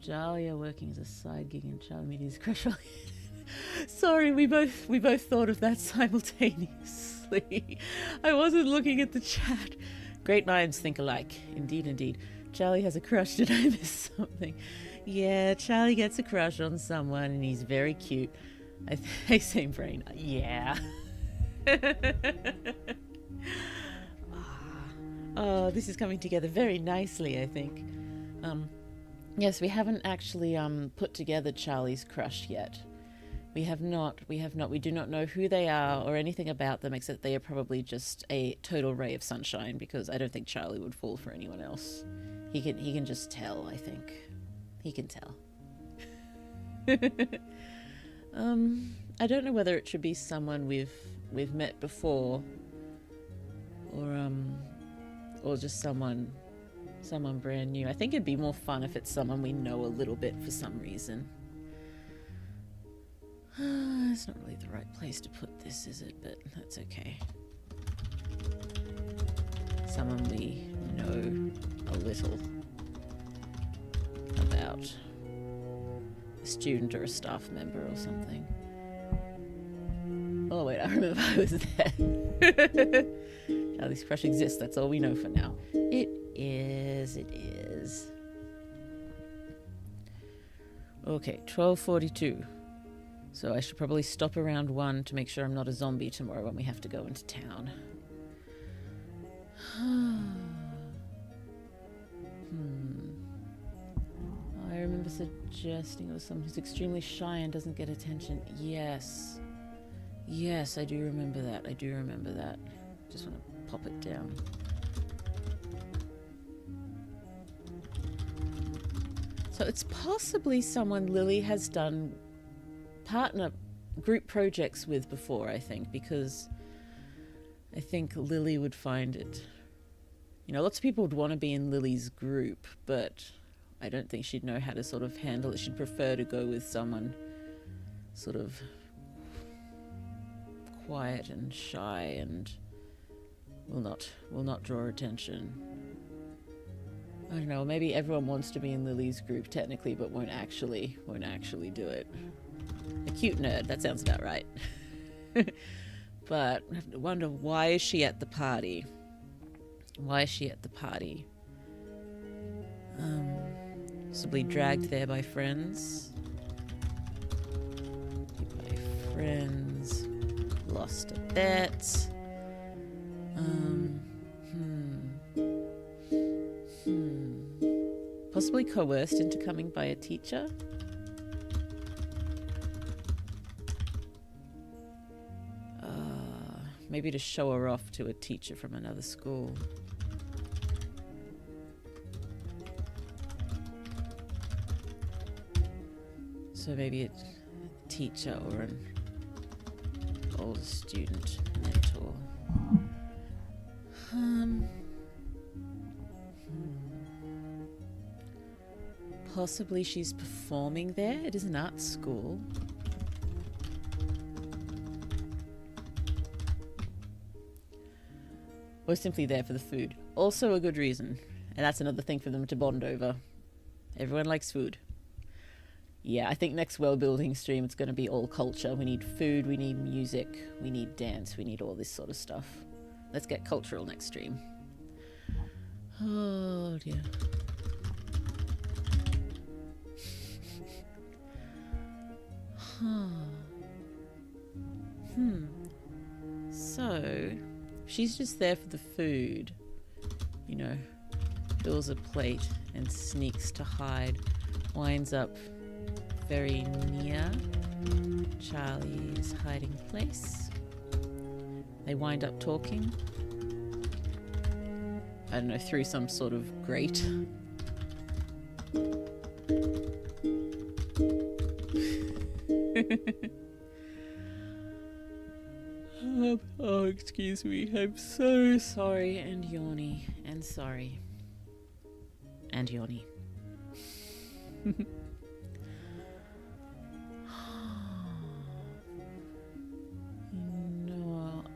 Dahlia working as a side gig and Charlie meeting his crush. Sorry, we both thought of that simultaneously. I wasn't looking at the chat. Great minds think alike. Indeed. Charlie has a crush. Did I miss something? Yeah, Charlie gets a crush on someone and he's very cute. I same brain. Yeah. Oh, this is coming together very nicely, I think. Yes, we haven't actually put together Charlie's crush yet. We have not. We do not know who they are or anything about them, except they are probably just a total ray of sunshine, because I don't think Charlie would fall for anyone else. He can just tell, I think. He can tell. I don't know whether it should be someone we've met before, or just someone brand new. I think it'd be more fun if it's someone we know a little bit for some reason. It's not really the right place to put this, is it? But that's okay. Someone we know a little about. A student or a staff member or something. Oh wait, I remember I was there. Charlie's crush exists, that's all we know for now. It is. Okay, 12:42. So I should probably stop around 1 to make sure I'm not a zombie tomorrow when we have to go into town. I remember suggesting it was someone who's extremely shy and doesn't get attention. Yes, I do remember that. Just want to pop it down. So it's possibly someone Lily has done partner group projects with before, I think, because I think Lily would find it, lots of people would want to be in Lily's group, but I don't think she'd know how to sort of handle it. She'd prefer to go with someone sort of quiet and shy and will not draw attention. I don't know, maybe everyone wants to be in Lily's group technically, but won't actually do it. A cute nerd, that sounds about right. But I have to wonder, why is she at the party? Possibly dragged there by friends. Lost a bet. Possibly coerced into coming by a teacher. Maybe to show her off to a teacher from another school. So maybe a teacher or an older student mentor. Possibly she's performing there. It is an art school. Or simply there for the food. Also a good reason. And that's another thing for them to bond over. Everyone likes food. Yeah, I think next world building stream it's going to be all culture. We need food, we need music, we need dance, we need all this sort of stuff. Let's get cultural next stream. Oh dear. So, she's just there for the food. Fills a plate and sneaks to hide. Winds up very near Charlie's hiding place. They wind up talking. I don't know, through some sort of grate. Oh, excuse me. I'm so sorry and yawny and sorry. And yawny.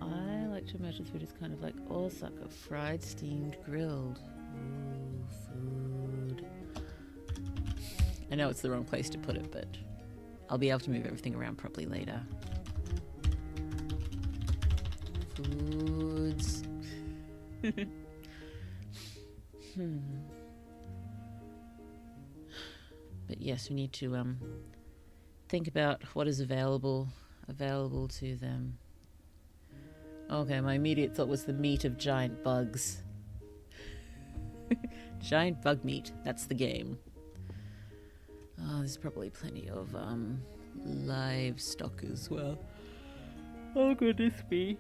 I like to imagine food is kind of like Osaka, fried, steamed, grilled. Ooh, food. I know it's the wrong place to put it, but I'll be able to move everything around properly later. Foods. But yes, we need to think about what is available to them. Okay, my immediate thought was the meat of giant bugs. Giant bug meat. That's the game. Oh, there's probably plenty of livestock as well. Oh, goodness me.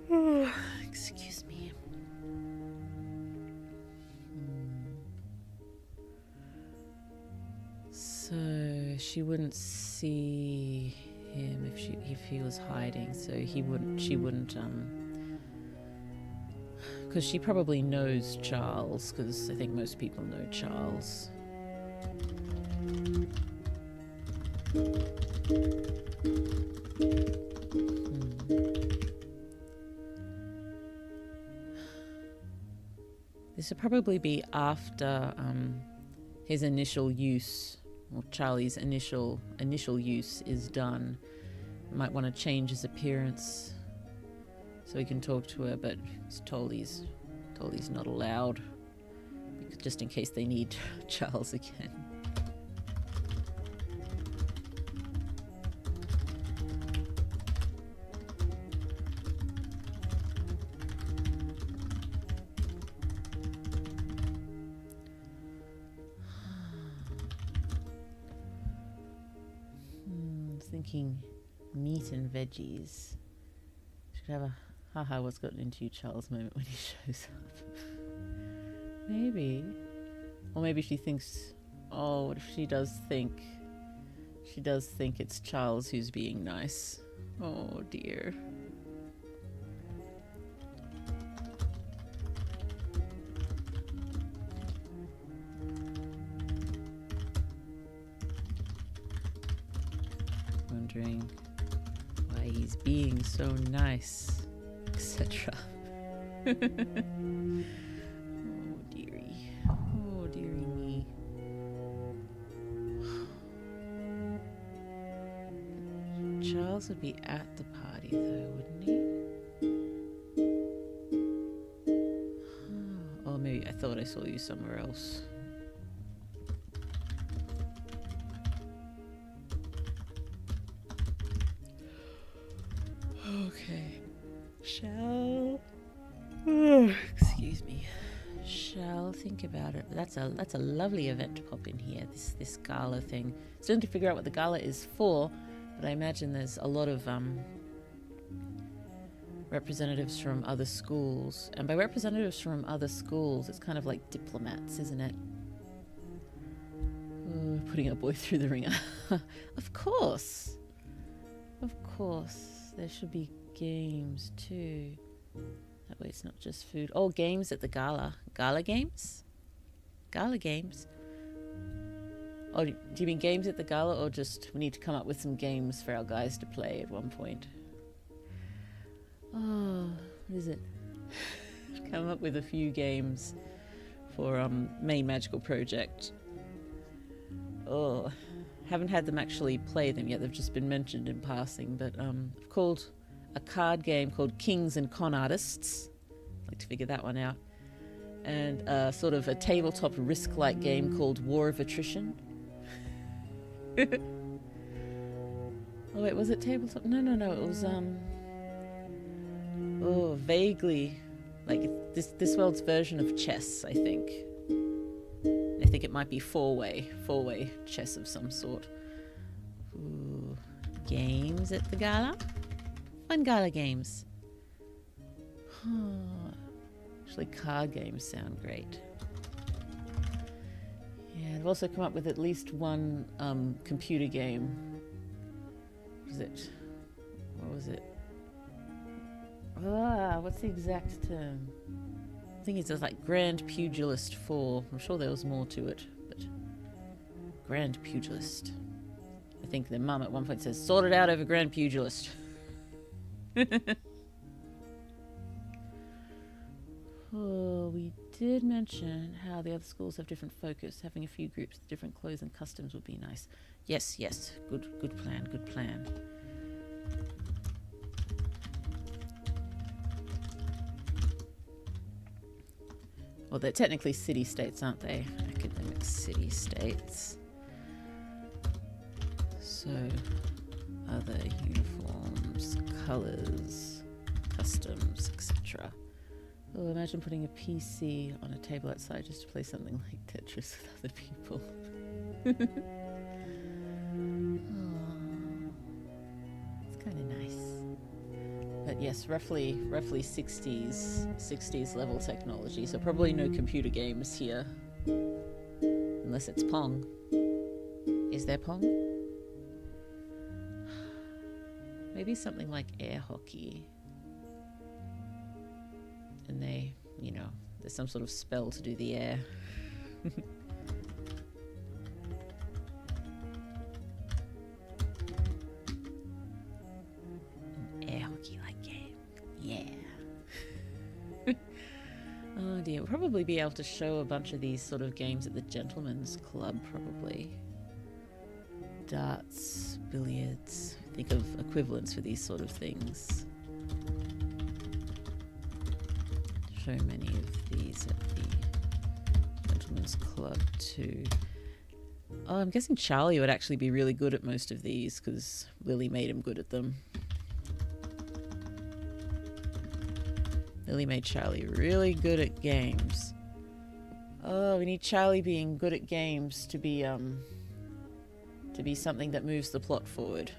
Oh, excuse me. So she wouldn't see him if he was hiding. So she wouldn't because she probably knows Charles, because I think most people know Charles. This would probably be after his initial use, or Charlie's initial use is done. Might want to change his appearance so he can talk to her, but he's told he's not allowed, just in case they need Charles again. Thinking meat and veggies. Should have a haha what's gotten into you Charles moment when he shows up. Maybe. Or maybe she thinks, oh, what if she does think it's Charles who's being nice. Oh dear. Wondering why he's being so nice, etc. Oh dearie. Oh dearie me. Charles would be at the party though, wouldn't he? Oh, maybe I thought I saw you somewhere else. Okay. Excuse me. Shall think about it. That's a lovely event to pop in here. This gala thing. Still need to figure out what the gala is for, but I imagine there's a lot of representatives from other schools, and by representatives from other schools, it's kind of like diplomats, isn't it? Oh, putting a boy through the ringer. Of course. There should be games too. That way it's not just food. Oh, games at the gala. Gala games? Gala games? Oh, do you mean games at the gala, or just we need to come up with some games for our guys to play at one point? Oh, what is it? Come up with a few games for main magical project. Oh, haven't had them actually play them yet. They've just been mentioned in passing, but I've called a card game called Kings and Con Artists. I'd like to figure that one out. And sort of a tabletop risk-like game called War of Attrition. Oh wait, was it tabletop? No, it was oh, vaguely like this world's version of chess, I think. I think it might be four-way chess of some sort. Ooh, games at the gala? Fun gala games. Actually, card games sound great. Yeah, I've also come up with at least one computer game. What was it? What's the exact term? I think it's like Grand Pugilist 4. I'm sure there was more to it, but Grand Pugilist. I think their mum at one point says, "Sort it out over Grand Pugilist." Oh, we did mention how the other schools have different focus. Having a few groups with different clothes and customs would be nice. Yes. Good plan. Well, they're technically city-states, aren't they? Academic city-states. So, other uniforms, colours, customs, etc. Oh, imagine putting a PC on a table outside just to play something like Tetris with other people. Oh, it's kind of nice. But yes, roughly 60s level technology, so probably no computer games here. Unless it's Pong. Is there Pong? Maybe something like air hockey. And they, you know, there's some sort of spell to do the air. An air hockey like game. Yeah. Oh dear, we'll probably be able to show a bunch of these sort of games at the Gentlemen's Club, probably. Darts, billiards. Think of equivalents for these sort of things. So many of these at the Gentlemen's Club too. Oh, I'm guessing Charlie would actually be really good at most of these because Lily made him good at them. Lily made Charlie really good at games. Oh, we need Charlie being good at games to be something that moves the plot forward.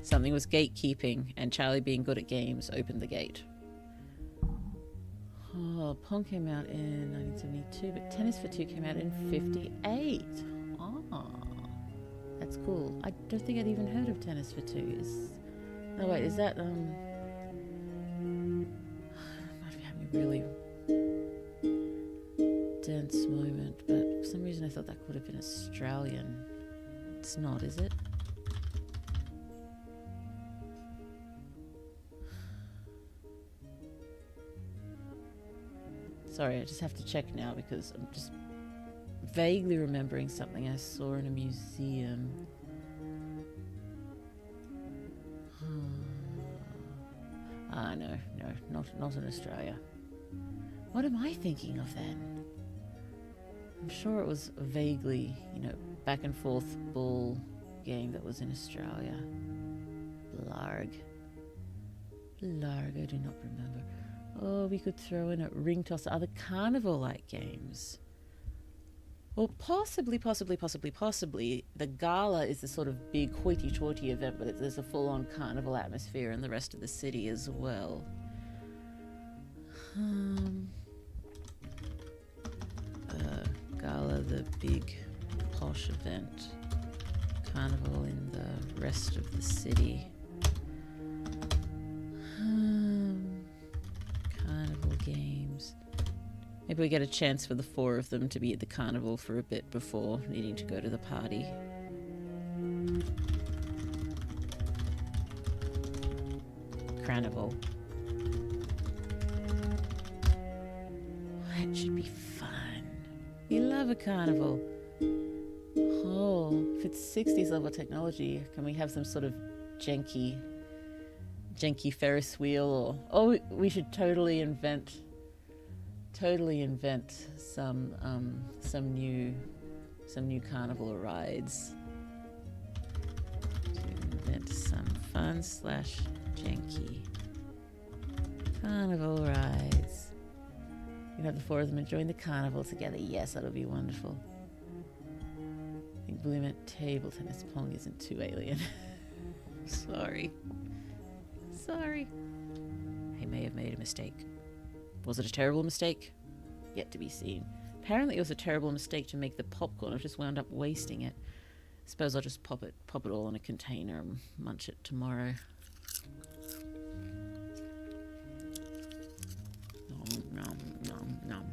Something was gatekeeping, and Charlie being good at games opened the gate. Oh, Pong came out in 1972, but Tennis for Two came out in 58. Ah, that's cool. I don't think I'd even heard of Tennis for Two. No, wait, is that, might be having a really dense moment, but for some reason I thought that could have been Australian. It's not, is it? Sorry, I just have to check now because I'm just vaguely remembering something I saw in a museum. No, not in Australia. What am I thinking of then? I'm sure it was a vaguely, back and forth ball game that was in Australia. Blarg, I do not remember. Oh, we could throw in a ring toss, other carnival-like games. Or possibly, the gala is the sort of big hoity-toity event, but there's a full-on carnival atmosphere in the rest of the city as well. Gala, the big posh event. Carnival in the rest of the city. Carnival games. Maybe we get a chance for the four of them to be at the carnival for a bit before needing to go to the party. Carnival. That should be fun. We love a carnival. Oh, if it's 60s level technology, can we have some sort of janky Ferris wheel? Or we should totally invent some new carnival rides. To invent some fun / janky carnival rides. You can have the four of them enjoying the carnival together. Yes, that'll be wonderful. I think Blue meant table tennis. Pong isn't too alien. Sorry. I may have made a mistake. Was it a terrible mistake? Yet to be seen. Apparently it was a terrible mistake to make the popcorn. I've just wound up wasting it. Suppose I'll just pop it all in a container and munch it tomorrow. Nom, nom, nom.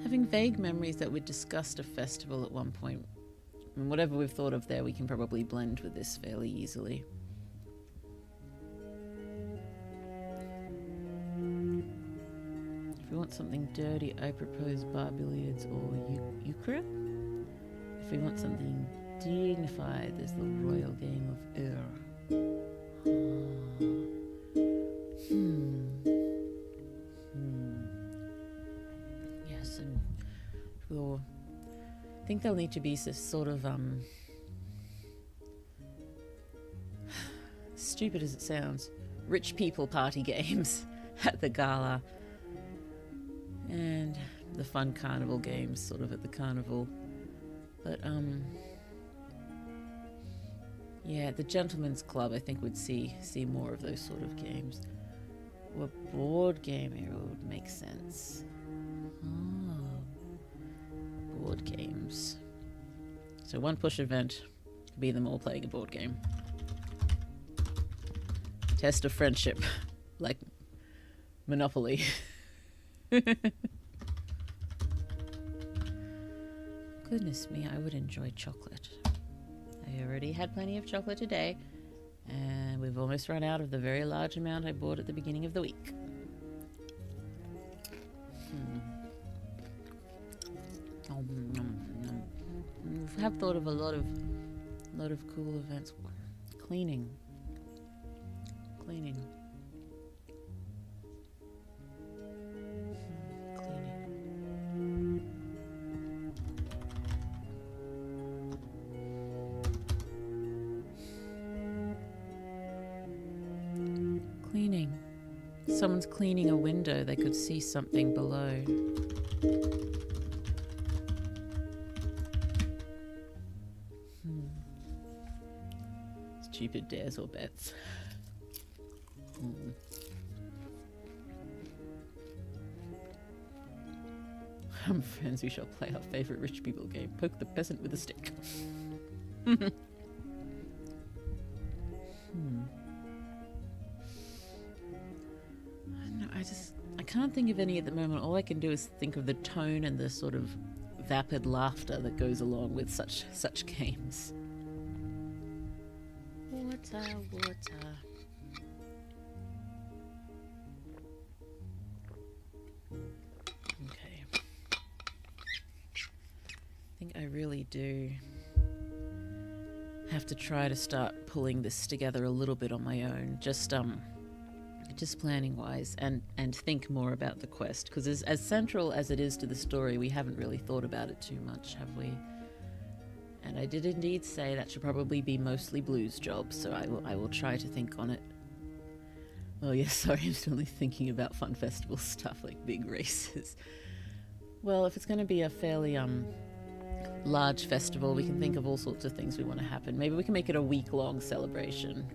Having vague memories that we'd discussed a festival at one point. And whatever we've thought of there, we can probably blend with this fairly easily. If we want something dirty, I propose bar billiards or euchre. If we want something dignified, there's the royal game of Ur. Yes, and we'll... I think there'll need to be this sort of, stupid as it sounds, rich people party games at the gala. And the fun carnival games sort of at the carnival. But, yeah, the Gentlemen's Club I think would see more of those sort of games. Or a board game area would make sense. Oh, board games. So one push event could be them all playing a board game. Test of friendship, like Monopoly. Goodness me, I would enjoy chocolate. I already had plenty of chocolate today, and we've almost run out of the very large amount I bought at the beginning of the week. I have thought of a lot of cool events. Cleaning. Cleaning. Someone's cleaning a window. They could see something below. Stupid dares or bets. Friends, we shall play our favourite rich people game. Poke the peasant with a stick. I can't think of any at the moment. All I can do is think of the tone and the sort of vapid laughter that goes along with such games. Water. Okay. I think I really do have to try to start pulling this together a little bit on my own. Just planning wise, and think more about the quest, because as central as it is to the story, we haven't really thought about it too much, have we? And I did indeed say that should probably be mostly Blue's job, so I will try to think on it. Oh yes, sorry, I'm still only thinking about fun festival stuff like big races. Well, if it's going to be a fairly large festival, we can think of all sorts of things we want to happen. Maybe we can make it a week-long celebration.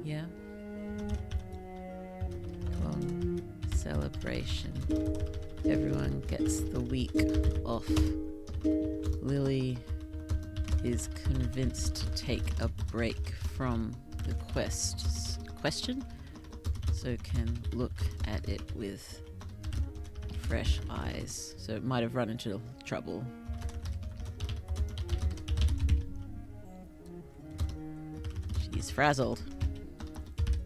Yeah? Celebration. Everyone gets the week off. Lily is convinced to take a break from the question, so can look at it with fresh eyes. So it might have run into trouble. She's frazzled.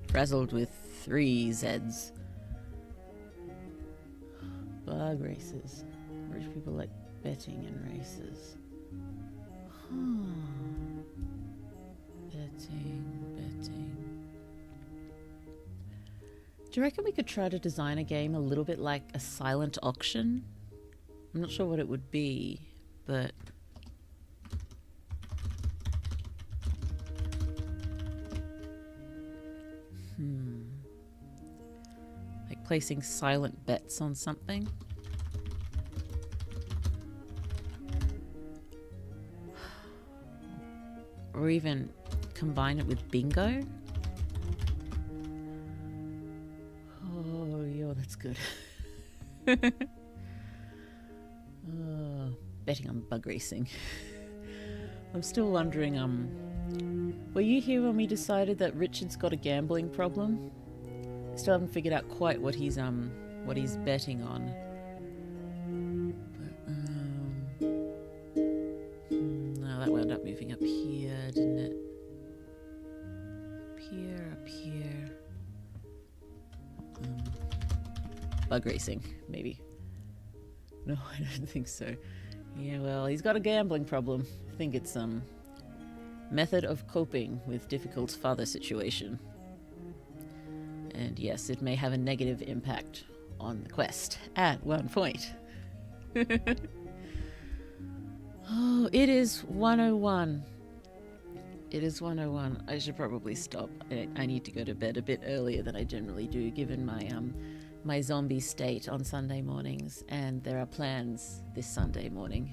Frazzled with 3 Z's. Bug races. Rich people like betting in races. Betting. Do you reckon we could try to design a game a little bit like a silent auction? I'm not sure what it would be, but... Like placing silent bets on something? Or even combine it with bingo? Oh, yeah, that's good. Betting on bug racing. I'm still wondering, were you here when we decided that Richard's got a gambling problem? Still haven't figured out quite what he's betting on. No, that wound up moving up here, didn't it? Up here. Bug racing, maybe. No, I don't think so. Yeah, well, he's got a gambling problem. I think it's method of coping with difficult father situation. And yes, it may have a negative impact on the quest at one point. Oh, it is 1:01. It is 1:01. I should probably stop. I need to go to bed a bit earlier than I generally do, given my zombie state on Sunday mornings, and there are plans this Sunday morning.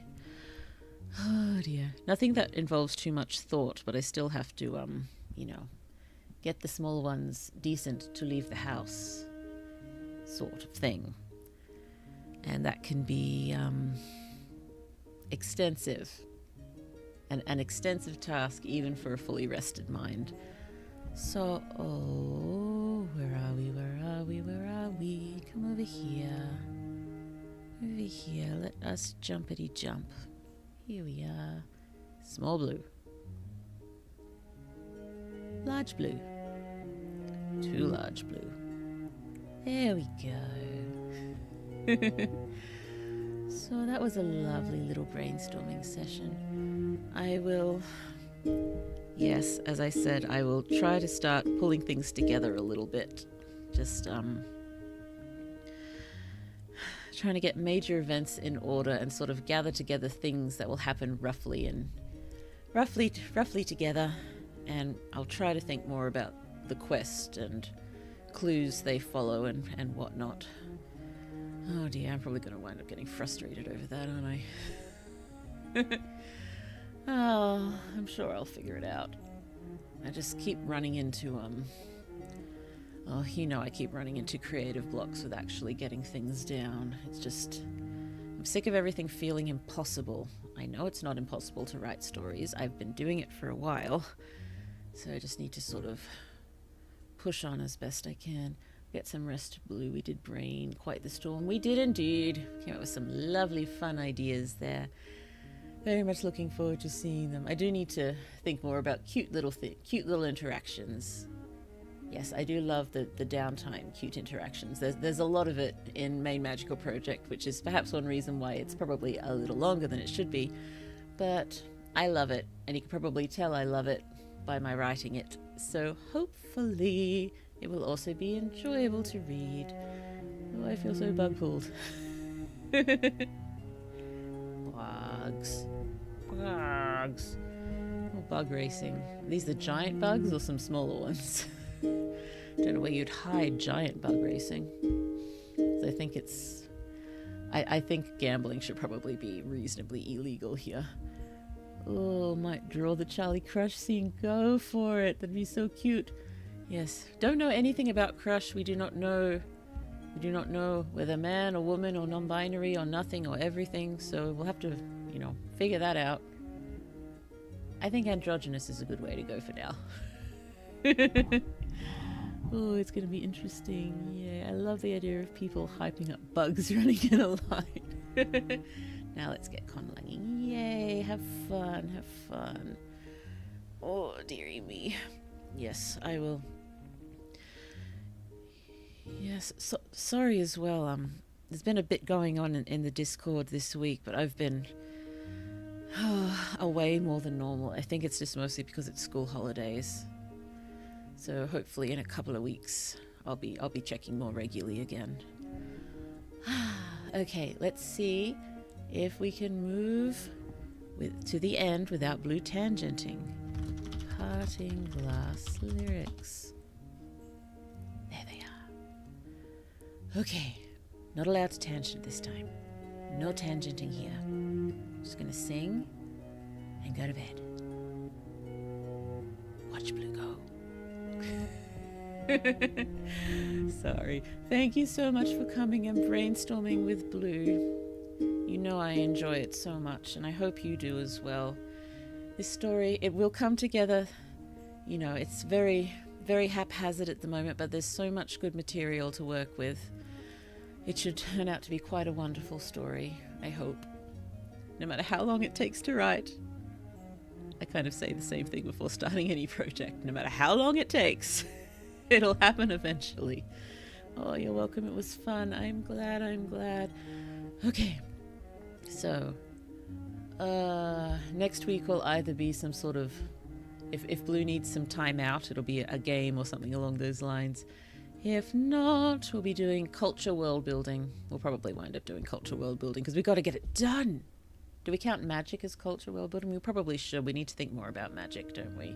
Oh dear. Nothing that involves too much thought, but I still have to, get the small ones decent to leave the house, sort of thing. And that can be extensive. An extensive task, even for a fully rested mind. So, where are we? Come over here. Over here, let us jumpity jump. Here we are. Small blue. Large blue. Too large blue. There we go. So that was a lovely little brainstorming session. I will... Yes, as I said, I will try to start pulling things together a little bit. Just, trying to get major events in order and sort of gather together things that will happen roughly together. And I'll try to think more about the quest and clues they follow and whatnot. Oh dear, I'm probably going to wind up getting frustrated over that, aren't I? Oh, I'm sure I'll figure it out. I just keep running into, I keep running into creative blocks with actually getting things down. It's just, I'm sick of everything feeling impossible. I know it's not impossible to write stories. I've been doing it for a while. So I just need to sort of push on as best I can. Get some rest, Blue. We did brain quite the storm. We did indeed. Came up with some lovely fun ideas there. Very much looking forward to seeing them. I do need to think more about cute little interactions. Yes, I do love the downtime cute interactions. There's a lot of it in Main Magical Project, which is perhaps one reason why it's probably a little longer than it should be. But I love it, and you can probably tell I love it by my writing it. So hopefully it will also be enjoyable to read. Oh, I feel so bug-pulled. Bugs. Oh, bug racing. Are these the giant bugs or some smaller ones? Don't know where you'd hide giant bug racing. I think I think gambling should probably be reasonably illegal here. Oh, might draw the Charlie Crush scene. Go for it. That'd be so cute. Yes. Don't know anything about Crush. We do not know whether man or woman or non-binary or nothing or everything. So we'll have to, figure that out. I think androgynous is a good way to go for now. Oh, it's going to be interesting. Yeah, I love the idea of people hyping up bugs running in a line. Now let's get conlanging. Yay, have fun. Oh, dearie me. Yes, I will. Yes, sorry as well. There's been a bit going on in the Discord this week, but I've been away more than normal. I think it's just mostly because it's school holidays. So hopefully in a couple of weeks I'll be checking more regularly again. Okay, let's see if we can move to the end without blue tangenting. Parting glass lyrics. There they are. Okay, not allowed to tangent this time. No tangenting here. Just gonna sing and go to bed. Watch Blue go. Sorry. Thank you so much for coming and brainstorming with Blue. You know I enjoy it so much, and I hope you do as well. This story, it will come together. It's very, very haphazard at the moment, but there's so much good material to work with. It should turn out to be quite a wonderful story, I hope. No matter how long it takes to write. I kind of say the same thing before starting any project. No matter how long it takes, it'll happen eventually. Oh, you're welcome. It was fun. I'm glad. Okay. So, next week will either be some sort of If Blue needs some time out, it'll be a game or something along those lines. If not, we'll be doing culture world building. We'll probably wind up doing culture world building because we've got to get it done. Do we count magic as culture world building? We probably should. We need to think more about magic, don't we?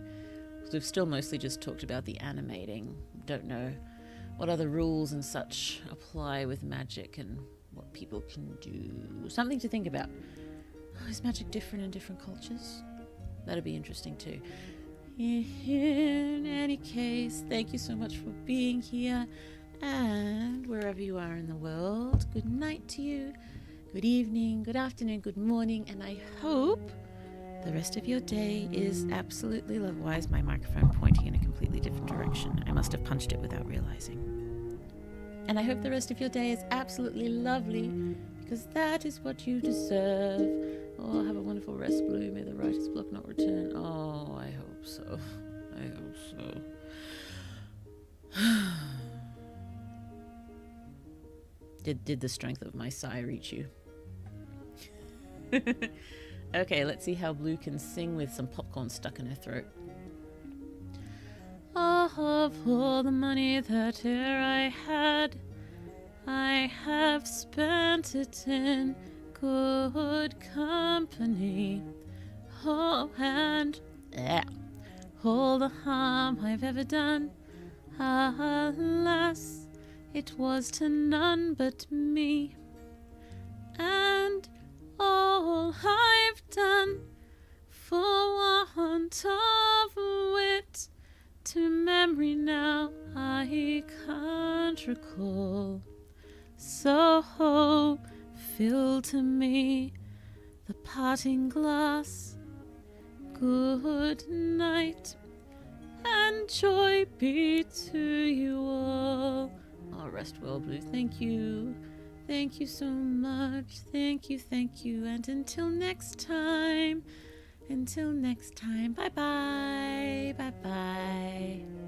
Because we've still mostly just talked about the animating. Don't know what other rules and such apply with magic and what people can do. Something to think about. Oh, is magic different in different cultures? That'd be interesting too. In any case, thank you so much for being here, and wherever you are in the world, good night to you, good evening, good afternoon, good morning, and I hope the rest of your day is absolutely lovely. Why is my microphone pointing in a completely different direction? I must have punched it without realizing. And I hope the rest of your day is absolutely lovely, because that is what you deserve. Oh, have a wonderful rest, Blue. May the writer's block not return. Oh, I hope so. I hope so. Did the strength of my sigh reach you? Okay, let's see how Blue can sing with some popcorn stuck in her throat. Of all the money that e'er I had, I have spent it in good company. Oh, and all the harm I've ever done, alas, it was to none but me. And all I've done for want of wit, to memory now I can't recall. So fill to me the parting glass. Good night, and joy be to you all. Oh, rest well, Blue. Thank you. Thank you so much. Thank you. And until next time, bye-bye. Bye-bye.